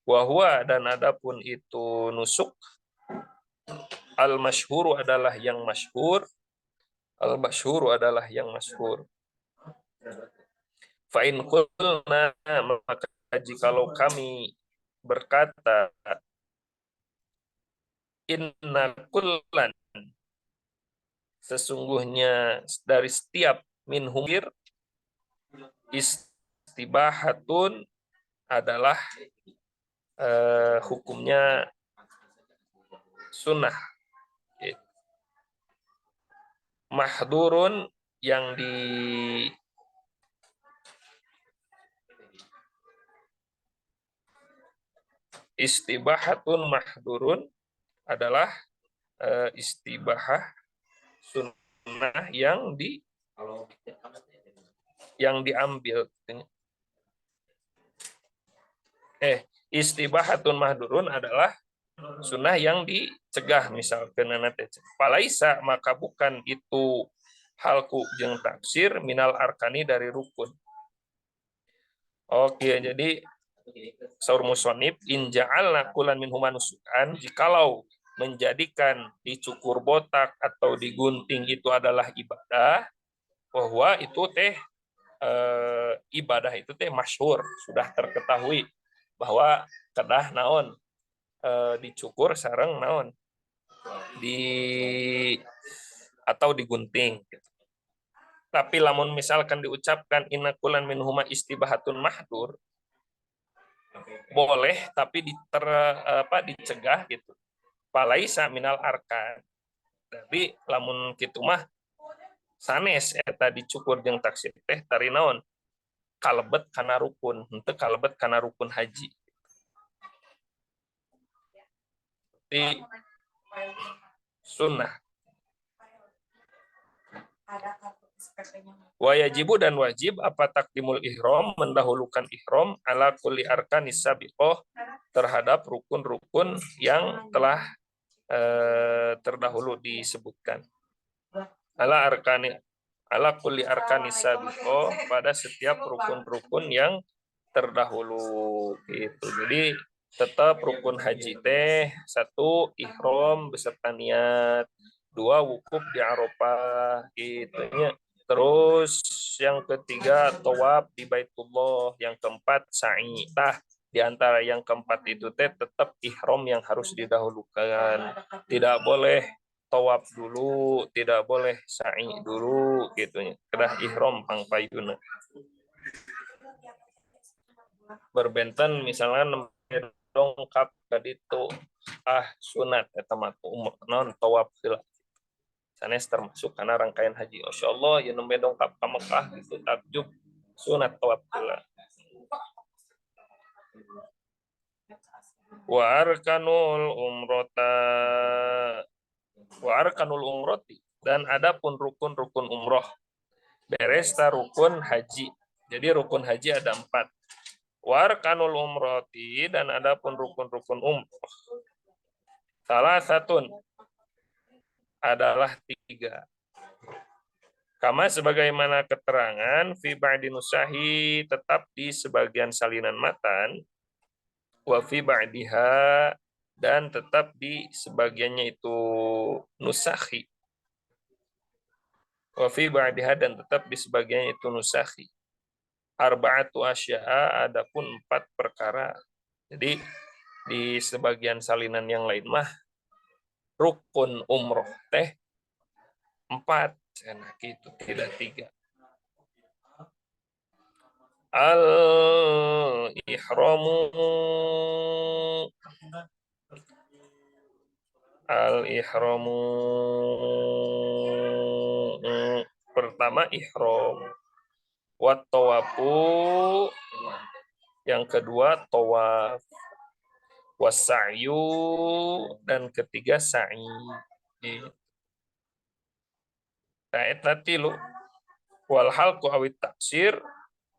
Wahwa, dan adapun itu nusuk, al masyhuru adalah yang masyhur, al masyhuru adalah yang masyhur. Fa in qulna, maka jikalau kami berkata inna kullan, sesungguhnya dari setiap minhumir, istibahatun adalah hukumnya sunnah. Mahdurun, yang di istibahatun mahdurun adalah istibahah sunnah yang diambil. Istibahatun mahdurun adalah sunnah yang dicegah, misalkan nanti palaisa, maka bukan itu halku jeung taksir minal arkani dari rukun. Oke, jadi saur musonib, in ja'alna kulan min humanusukan, jikalau menjadikan dicukur botak atau digunting itu adalah ibadah, bahwa itu teh ibadah itu teh masyhur, sudah terketahui bahwa kedah naon dicukur sareng naon atau digunting. Tapi lamun misalkan diucapkan inna kulan min huma istibahatun mahdur, boleh tapi dicegah gitu. Palaisa minal arkan. Tapi lamun kitu mah sanes eta dicukur jeung taksir teh tari naon? Kalebet kana rukun, henteu kalebet kana rukun haji. Di sunnah. Wajibu, dan wajib apa takdimul ihram, mendahulukan ihram ala kulli arkanis sabiqah, terhadap rukun-rukun yang telah terdahulu disebutkan. Ala kulli arkanis sabiqah, pada setiap rukun-rukun yang terdahulu gitu. Jadi tetap rukun haji teh 1 ihram beserta niat, 2 wukuf di Arafah gitu nya. Terus yang ketiga tawaf di Baitullah, yang keempat sa'i. Tah di antara yang keempat itu teh tetap ihram yang harus didahulukan. Tidak boleh tawaf dulu, tidak boleh sa'i dulu gitu nya. Kedah ihram pangpayuna. Berbenten misalnya dongkap tadi itu sunat eta mah non tawaf heula. Sanes termasuk karena rangkaian haji. Masyaallah ya nembe dongkap ka Mekah gitu takjub sunat tawaf heula. Wa arkanul umroti, dan adapun rukun-rukun umroh. Beresta rukun haji. Jadi rukun haji ada 4. Warkanul umroti, dan adapun rukun-rukun umroh. Salah satu adalah 3. Kama sebagaimana keterangan fi ba'di nusahi, tetap di sebagian salinan matan, wa fi ba'diha, dan tetap di sebagiannya itu nusahi. Wa fi ba'diha, dan tetap di sebagiannya itu nusahi. Arba'atu asya'a, adapun 4 perkara. Jadi di sebagian salinan yang lain mah rukun umroh teh 4, nah gitu, tidak 3. Al-ihramu pertama ihram, wat tawafu Yang kedua tawaf, wasa'yu, dan ketiga sa'i. Nah, eta tilu wal halqu awit taksir,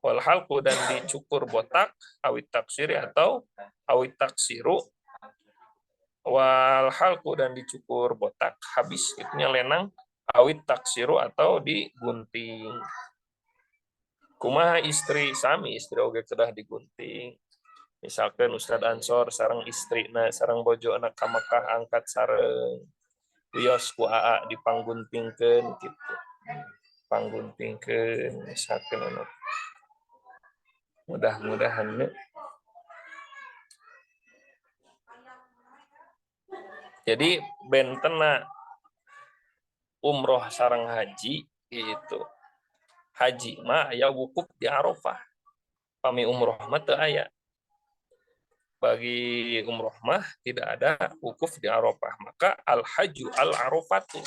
wal halqu dan dicukur botak, awit taksiri atau awit taksiru, wal halqu dan dicukur botak habis itunya lenang, awit taksiru atau digunting. Kumaha istri sami istri oge kedah digunting. Misalkan Ustadz Ansor sareng istrina sareng bojo anak ka Mekah angkat sareng wios ku AA dipangguntingkeun gitu. Pangguntingkeun misalkan anu. Mudah-mudahan jadi bentena umroh sareng haji itu. Haji mah aya wukuf di Arafah. Pami umroh mah teu aya. Bagi umroh mah tidak ada wukuf di Arafah. Maka al-haju al-arafatu.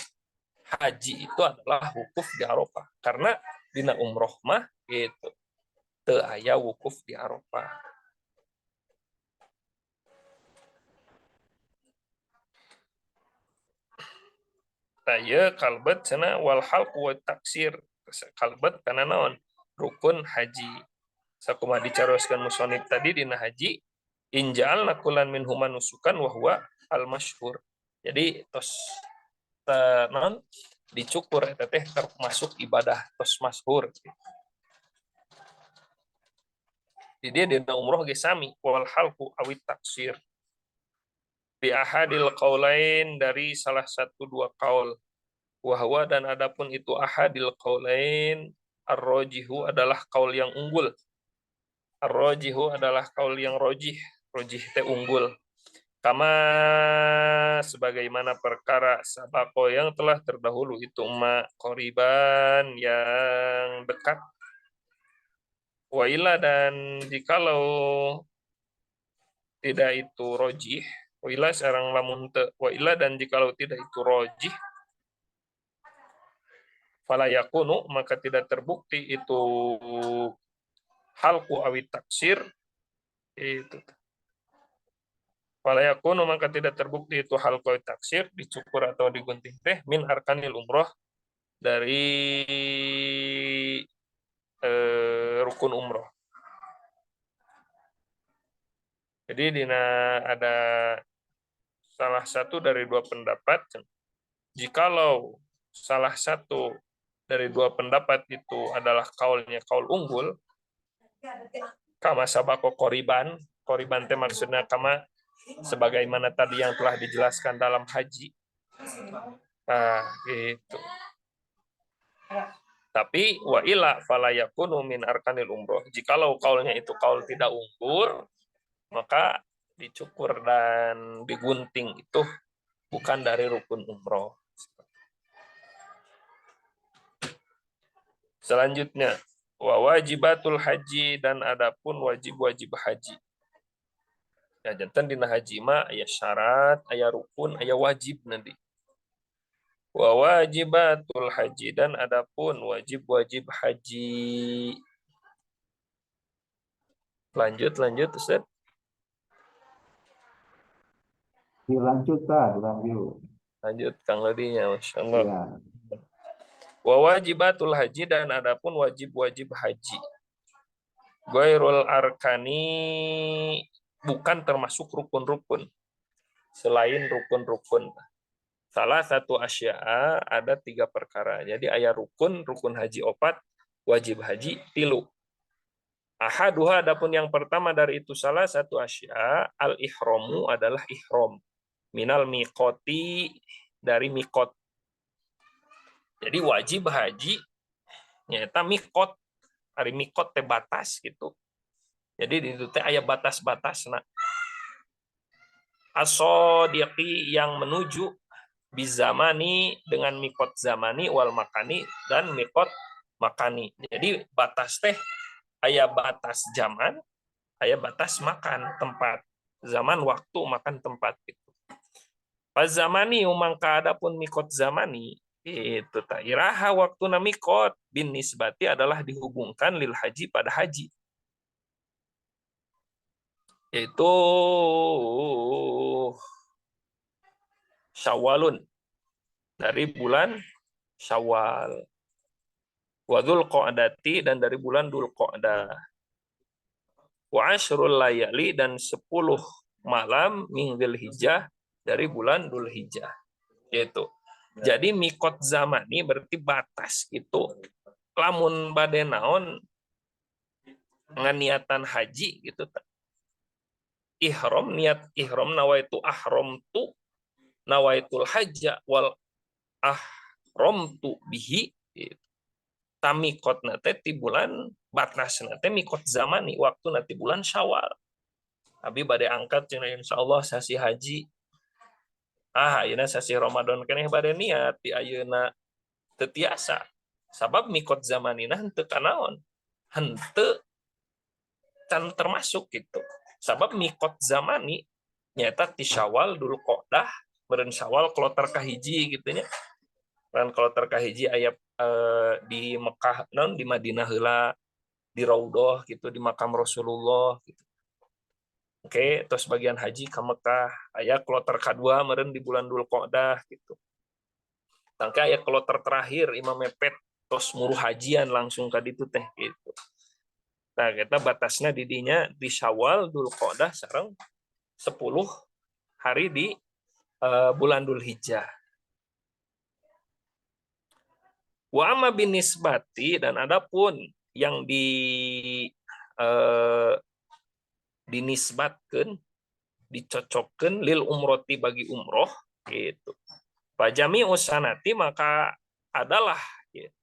Haji itu adalah wukuf di Arafah. Karena dina umroh mah itu teu aya wukuf di Arafah. Taya kalbet cenah wal halq wa taksir. Kalbet kana naon? Rukun haji. Sakumaha dicaroskeun musonib tadi dina haji, injal nakulan min huma nusukan wa huwa al masyhur. Jadi tos non dicukur eta teh termasuk ibadah tos masyhur. Jadi dia dina umroh ge sami wal halqu awit taksir. Bi ahadil qaulain dari salah satu dua qaul. Wahwa dan adapun itu ahadil qaulain ar-rajihu adalah qaul yang unggul. Ar-rajihu adalah qaul yang rajih. Rajih teh unggul. Kama sebagaimana perkara sabako yang telah terdahulu itu qoriban yang dekat. Wa ila dan jikalau tidak itu rajih, wa ila sareng lamun teu, wa ila dan jikalau tidak itu rajih, fala yakunu maka tidak terbukti itu halqu awit taksir itu. Fala yakunu maka tidak terbukti itu halqu awit taksir dicukur atau digunting teh min arkanil umroh dari rukun umroh. Jadi dina ada salah satu dari dua pendapat. Jikalau salah satu dari dua pendapat itu adalah kaulnya kaul unggul, kama sabako koriban, koriban teh maksudnya kama sebagaimana tadi yang telah dijelaskan dalam haji. Nah, gitu. Tapi wa ila fala yakunu min arkanil umroh. Jikalau kaulnya itu kaul tidak unggul, maka dicukur dan digunting itu bukan dari rukun umroh. Selanjutnya, wa wajibatul haji dan adapun wajib-wajib haji. Ya jantan dina haji mah aya syarat, aya rukun, aya wajib nanti. Wa wajibatul haji dan adapun wajib-wajib haji. Lanjut Ustaz. Dilanjut. Lanjut Kang Lodinya, Masya Allah. Ya. Wa wajibatul haji dan adapun wajib-wajib haji. Ghairul arkani bukan termasuk rukun-rukun. Selain rukun-rukun. Salah satu asya'a ada 3 perkara. Jadi aya rukun haji 4, wajib haji 3. Ahaduha adapun yang pertama dari itu salah satu asya'a al-ihramu adalah ihram. Minal miqoti dari miqot. Jadi wajib haji nyata miqot. Hari miqot teh batas gitu. Jadi di itu teh aya batas-batasna. As-sadiqi yang menuju bizamani dengan miqot zamani wal makani dan miqot makani. Jadi batas teh aya batas zaman, aya batas makan tempat. Zaman waktu makan tempat gitu. Pas zamani mangka adapun miqot zamani itu ta iraha waktuna miqot bin nisbati adalah dihubungkan lil haji pada haji. yaitu Syawalun, dari bulan Syawal. Wa Dzulqa'dati, dan dari bulan Dzulqa'dah. Wa asyrul layali, dan 10 malam min Dzulhijjah, dari bulan Dzulhijjah. Yaitu. Jadi mikot zamani berarti batas itu. Lamun bade naon nganiatan haji gitu. Ihram, niat ihram, nawaitu ahram tu, nawaitul hajja wal ahram tu bihi. Tamikot nate ti bulan batas nate mikot zamani, waktu nanti bulan Syawal. Abi bade angkat cenah insyaallah sasi haji. Ayeuna sasi Ramadan keneh bade niat di ayeuna teu tiasa. Sabab mikot zamanina henteu kanaon. Henteu can termasuk gitu. Sabab mikot zamani nyata ti Syawal dulu Qodah, meureun Syawal kloter kahiji gitu nya. Dan kloter kahiji aya di Mekah non di Madinah heula, di Raudhah gitu, di makam Rasulullah gitu. Oke, terus bagian haji ke Mekah, aya kloter kedua meureun di bulan Dzulqa'dah gitu. Tangke aya kloter terakhir Imam mepet terus muruh hajian langsung ka ditu teh gitu. Nah, kita batasnya di dinya di Syawal, Dzulqa'dah sareng 10 hari di bulan Dzulhijjah. Wa amma binisbati, dan adapun yang dinisbatkeun, dicocokkeun lil umroti, bagi umroh gitu. Fajami usanati, maka adalah gitu.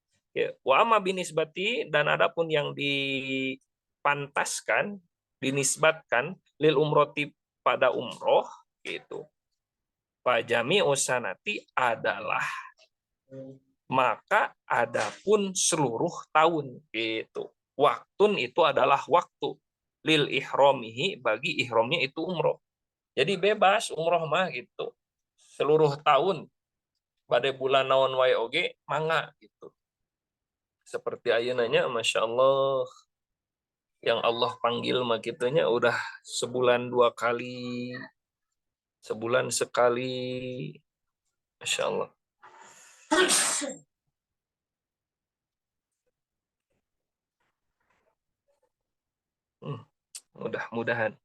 Wa amma binisbati, dan adapun yang dipantaskan, dinisbatkan lil umroti, pada umroh gitu. Fajami usanati adalah maka adapun seluruh tahun gitu. Waktun itu adalah waktu lil ihromihi, bagi ihramnya itu umroh. Jadi bebas umroh mah gitu. Seluruh tahun pada bulan naon wae oge mangga gitu. Seperti ayeunanya Masya Allah, yang Allah panggil mah kitunya udah sebulan 2 kali, sebulan sekali. Masya Allah. Mudah-mudahan.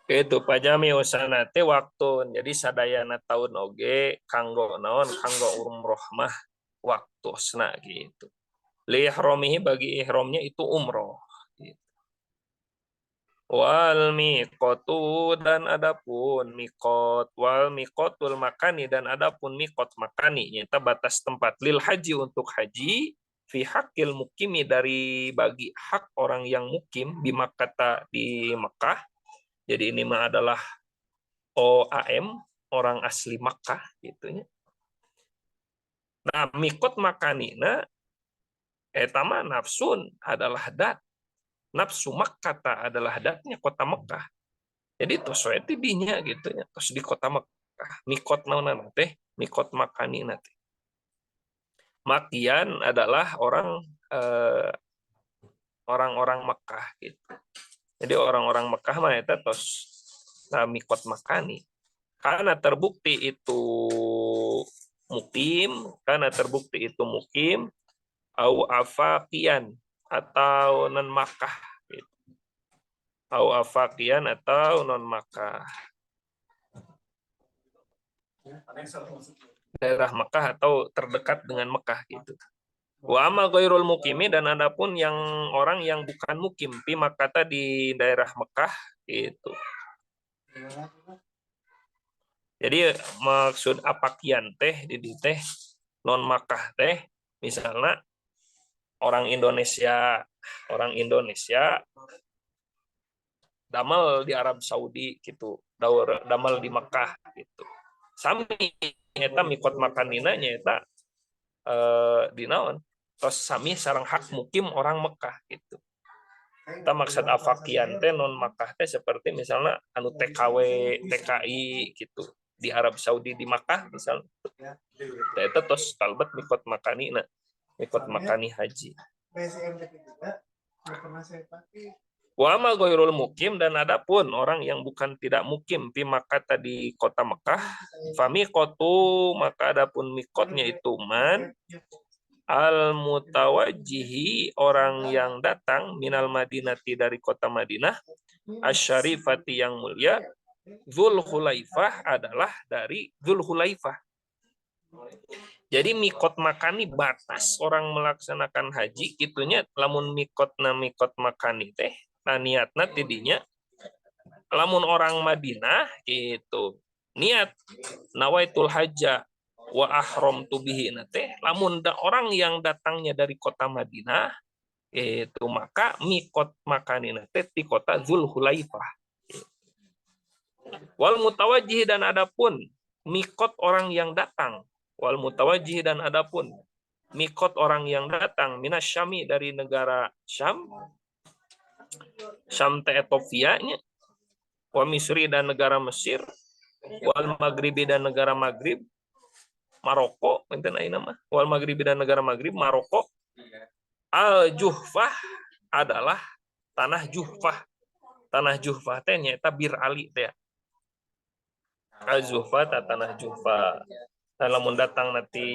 Itu pajami usanate waktu. Jadi sadayana tahun oge kanggo naon, kanggo umroh mah waktosna gitu. Li ihromihi, bagi ihramnya itu umroh. Gitu. Wal miqotu, dan adapun miqot, wal miqotul makani, dan adapun miqot makani, nyata batas tempat lil haji, untuk haji, fi hakil mukimi, dari bagi hak orang yang mukim di Makkah, di Mekah. Jadi ini mah adalah OAM, orang asli Makkah gitunya. Nah, mikot makanina etama nafsun adalah dat. Nafsu Makkah adalah datnya kota Mekah. Jadi tosoe tidinya gitu ya, tos di kota Mekah. Mikot naonana teh, mikot makanina teh. Makian adalah orang-orang Mekah gitu. Jadi orang-orang Mekah mah eta tos mikot makani. Karena terbukti itu mukim, au afaqian, atau non Makkah gitu. Au afaqian, atau non Makkah. Daerah Mekah atau terdekat dengan Mekah gitu. Wa amma ghairul mukimi, dan adapun yang orang yang bukan mukim fi Makkah, di daerah Mekah gitu. Jadi maksud apakian teh di teh non Makkah teh, misalnya orang Indonesia damal di Arab Saudi gitu, damal di Mekah gitu. Sami eta mikot makanina nyata di naon? Tos sami sareng hak mukim orang Mekah gitu. Kita maksud afakian teh non Makkah teh seperti misalnya anu TKW, TKI gitu di Arab Saudi di Makkah misalnya. Eta tos kalbet mikot makani haji. Wa ma ghairul mukim, dan adapun orang yang bukan tidak mukim fi Makkah tadi kota Mekah, fami kotu, maka adapun mikotnya itu man al mutawajjihi, orang yang datang minal madinati dari kota Madinah, asyarifati yang mulia, Dzul Hulaifah adalah dari Dzul Hulaifah. Jadi mikot makani batas orang melaksanakan haji gitunya, lamun mikot makani teh nah niatna tidinya lamun orang Madinah itu niat nawaitul haja wa ahram tubihi teh lamun orang yang datangnya dari kota Madinah itu maka mikot makani teh di kota Zulhulaifah. Wal mutawajjih, dan adapun mikot orang yang datang, wal mutawajjih, dan adapun mikot orang yang datang minasyami dari negara Syam, Syam teh Ethiopia-nya, wa Misri dan negara Mesir, wal Maghribi dan negara Maghrib, Maroko, enten ayeuna mah, wal Maghribi dan negara Maghrib, Maroko, al Juhfah adalah tanah Juhfah. Tanah Juhfah teh nyaeta Bir Ali teh. Al Juhfah tanah Juhfah. Dan lamun datang nanti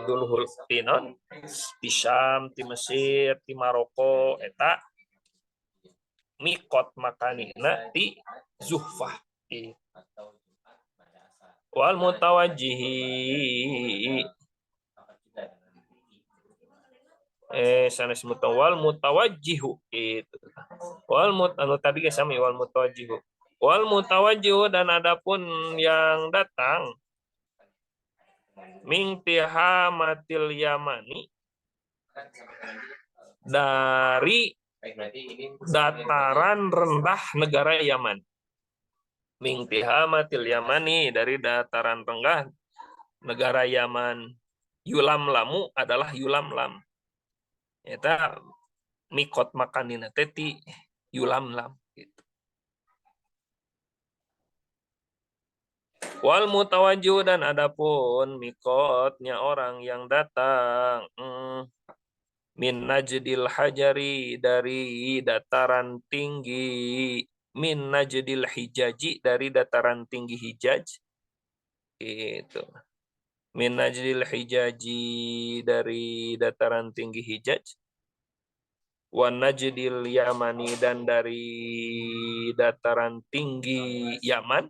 dulu tinon di Syam, di Mesir, di Maroko, eta mikot makanina di Zuhfah. Wal mutawajjihi sanes mutawal mutawajjihu itu. Wal anu tadi ge sami wal mutawajjihu. Wal mutawajjihu, dan adapun yang datang min tihamatil Yamani dari dataran rendah negara Yaman. Min tihamatil Yamani, dari dataran rendah negara Yaman. Yulam lamu adalah yulam lam. Eta mikot makanina teti yulam lam. Wal mutawajjih, dan adapun mikotnya orang yang datang min najdil hajari, dari dataran tinggi, min najdil hijaji, dari dataran tinggi Hijaz, itu min najdil hijaji, dari dataran tinggi Hijaz, wa najdil yamani, dan dari dataran tinggi Yaman,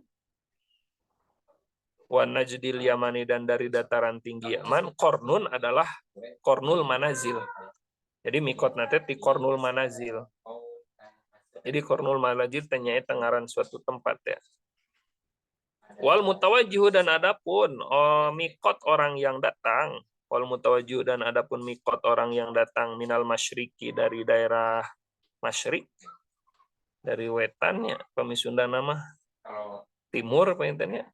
wa najdil yamani, dan dari dataran tinggi Yaman. Kornun adalah kornul manazil. Jadi mikot nate di kornul manazil. Jadi kornul manazil ternyata ngaran suatu tempat ya. Wal mutawajjihu, dan adapun mikot orang yang datang, wal mutawajjihu, dan adapun mikot orang yang datang minal masyriki, dari daerah masyrik, dari wetannya, pemisunda nama timur apa intinya.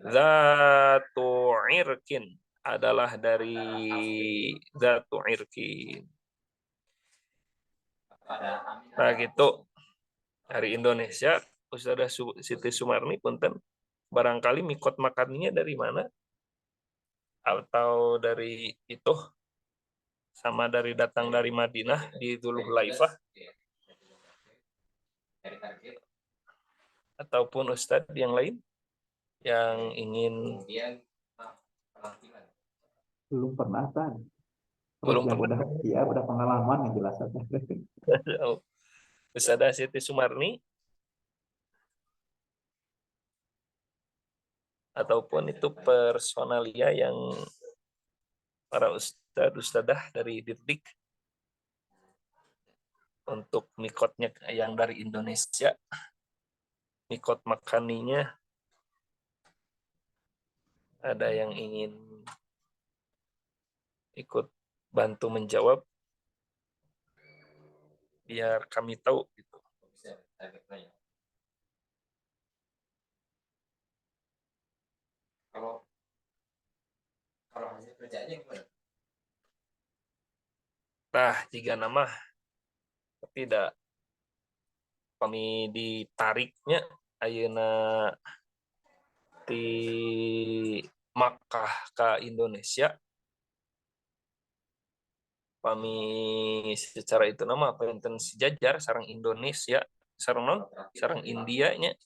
Zatu irkin adalah dari Zatu irkin. Nah gitu, dari Indonesia, Ustazah Siti Sumarni punten, barangkali mikot makannya dari mana? Atau dari itu, sama dari datang dari Madinah di Dzulhulaifah, ataupun Ustadz yang lain yang ingin. Belum pernah kan? Terus Belum yang pernah. udah pengalaman yang jelas aja. Ustazah Siti Sumarni, ataupun itu personalia yang para ustadz-ustadzah dari Dirdik untuk mikotnya yang dari Indonesia, mikot makaninya, ada yang ingin ikut bantu menjawab biar kami tahu gitu. Kalau hasil kerjanya gimana? Nah, jika nama tidak kami ditariknya ayeuna di Makkah ke Indonesia, pami secara itu nama apa enten sejajar sarang Indonesia sarang non sarang India nya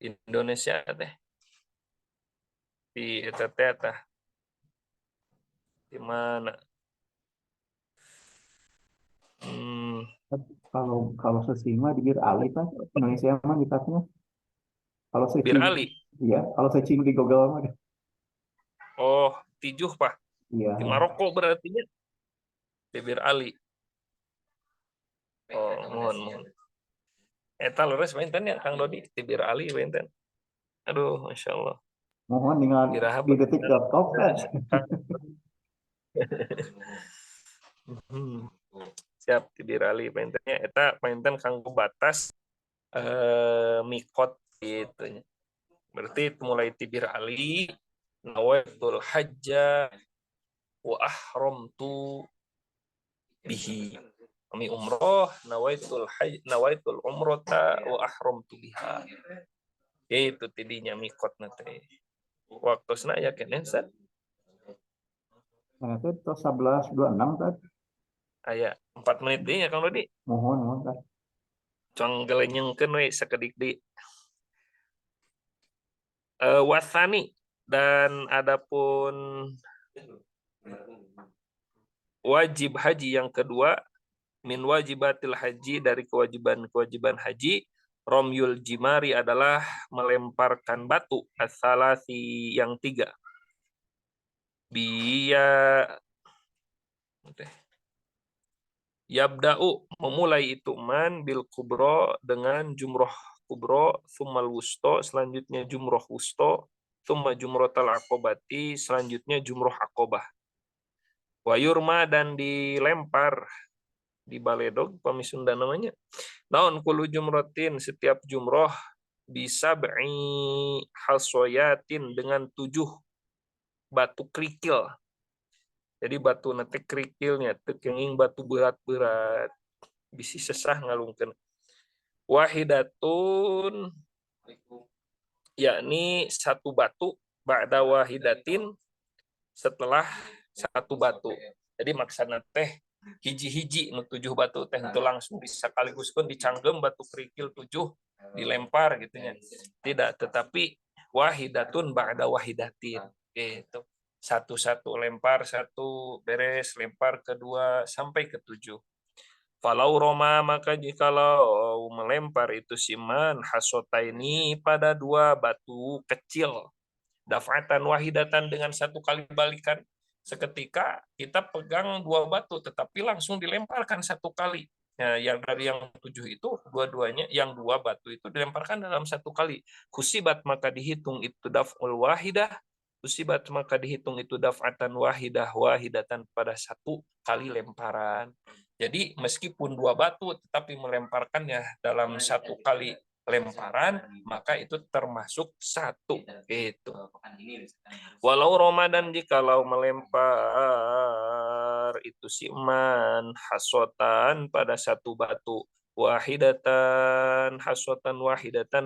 Indonesia teh di eta teh tah di mana Kalau kalau sesima di Bir Ali kan Indonesia mah kita kalau Bir searching, Ali. iya, kalau searching di Google mah, Oh, Tijuh Pak. iya. Di Maroko berarti nya di Bir Ali. Oh, mohon. Eta leres benten ya Kang Dodi di Bir Ali benten. Aduh, Masya Allah. Mohon dengan Biraha di detik.com kan. Siap di Bir Ali bentennya. Eta benten kanggo batas mikot gitu. Berarti mulai tibir Ali nawaitul hajja wa ahramtu bihi. Kami umroh nawaitul umrota wa ahramtu biha. Itu tidinya mikot nanti. Waktu sana ya kenen Sat. Nah, itu 11.26 kan. Aya 4 menit deui ya Kang Dodi. Mohon kan. Cong gelenyengkeun we sakedik deui. Wasani dan adapun wajib haji yang kedua min wajibatil haji dari kewajiban haji romyul jimari adalah melemparkan batu as-salasi yang 3 biya yabda'u memulai itu man bil kubro dengan jumroh kubro summal wusto selanjutnya jumroh wusto summa jumrotal aqobati selanjutnya jumroh aqobah wayurma dan dilempar di baledog pamisunda namanya naon kulu jumrotin setiap jumroh bisa be'i hasoyatin dengan 7 batu kerikil. Jadi batu nanti kerikilnya tekenging batu berat-berat bisi sesah ngalungkeun. Wahidatun yakni satu batu ba'da wahidatin setelah satu batu. Jadi maksana teh hiji-hiji nu 7 batu teh itu langsung disakaliguskeun dicanggem batu kerikil 7 dilempar gitu nya. Tidak, tetapi wahidatun ba'da wahidatin gitu. Satu-satu lempar, satu beres, lempar kedua sampai ke 7. Falau Roma maka jikalau melempar itu siman hasotaini pada 2 batu kecil dafatan wahidatan dengan satu kali balikan seketika kita pegang 2 batu tetapi langsung dilemparkan satu kali. Nah, yang dari yang 7 itu dua-duanya yang 2 batu itu dilemparkan dalam satu kali. Kusibat maka dihitung itu daf'ul wahidah. Kusibat maka dihitung itu daf'atan wahidatan pada satu kali lemparan. Jadi meskipun 2 batu tetapi melemparkannya dalam satu kali lemparan maka itu termasuk satu itu. Walau Ramadan jikalau melempar itu siman hasotan pada satu batu wahidatan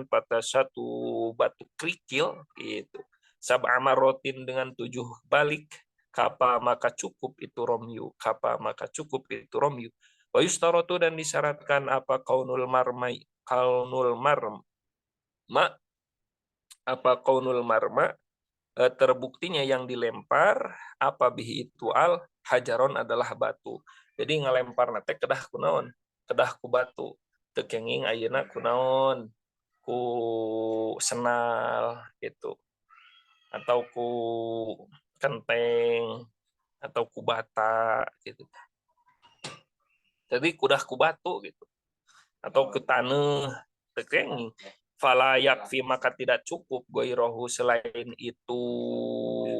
pada satu batu kerikil itu sab'amarotin dengan 7 balik kapa maka cukup itu romyu wa yustaratu dan disyaratkan apa kaunul marma terbuktinya yang dilempar apa bihi itu al hajaron adalah batu. Jadi ngelempar nate kedah kunaon kedah ku batu tekenging ayeuna kunaon ku senal gitu atau ku kenteng atau ku bata gitu. Jadi kudah ku batu gitu atau ke tanah tekenging fala yakfi maka tidak cukup goirohu selain itu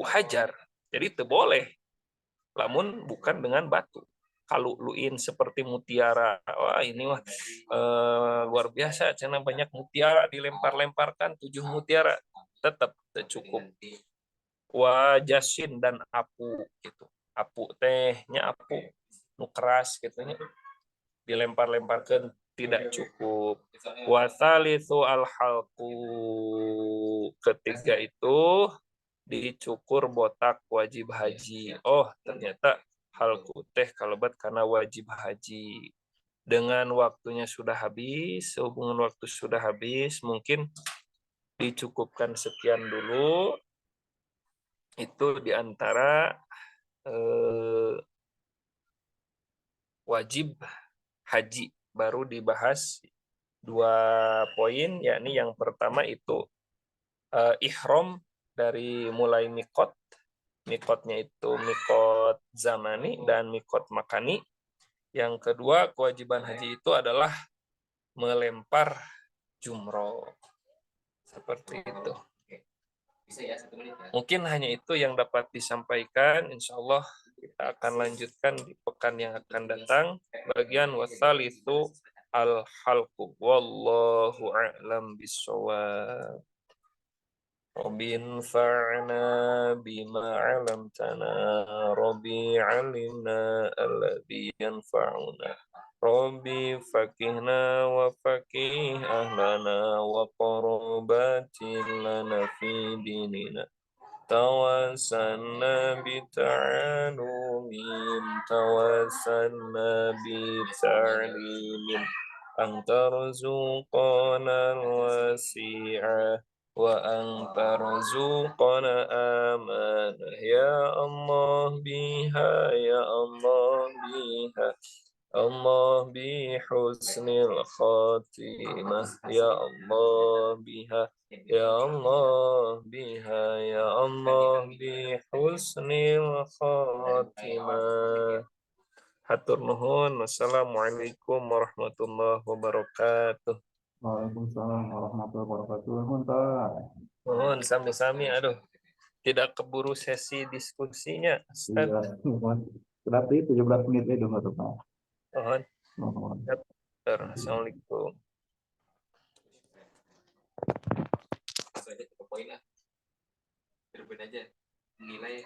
hajar. Jadi itu boleh lamun bukan dengan batu. Kalau luin seperti mutiara, wah ini mah luar biasa, karena banyak mutiara dilempar-lemparkan 7 mutiara tetap cukup. Wajasin dan apu gitu. Apu tehnya apu nu keras gitu nya dilempar-lemparkan tidak cukup. Wasalisu al-halqu ketiga itu dicukur botak wajib haji. Oh, ternyata halku teh kalebat karena wajib haji. Dengan waktunya sudah habis, sehubungan waktu sudah habis, mungkin dicukupkan sekian dulu. Itu diantara wajib haji. Baru dibahas 2 poin, yakni yang pertama itu ihram dari mulai mikot. Mikotnya itu mikot zamani dan mikot makani. Yang kedua, kewajiban haji itu adalah melempar jumroh. Seperti itu. Mungkin hanya itu yang dapat disampaikan. Insya Allah kita akan lanjutkan di pekan yang akan datang. Bagian wasal itu al-halqu. Wallahu a'lam bishawab. Rabbi anfa'na bima 'allamtana. Rabbi 'allimna alladhi yanfa'una. Rabbi fakihna wa fakih ahlana wa qarabatin lana fi dinina. Tawassalna bita'alumin. Tawassalna bita'limin. Anta rzuqana wasi'ah. Wa anta rzuqana amanah. Ya Allah biha, ya Allah biha. Allah bi husnil khatimah. Ya Allah biha, ya Allah biha, ya Allah bi husnil khatimah. Hatur nuhun. Wassalamualaikum warahmatullahi wabarakatuh. Waalaikumsalam warahmatullahi wabarakatuh. Muntar. Nuhun sami-sami. Aduh, tidak keburu sesi diskusinya, Ustaz. Iya, berarti 17 menit itu nggak tuh, Pak? Nuhun. Mohon. Assalamualaikum. Langsung aja ke poin lah. Berbeda aja nilai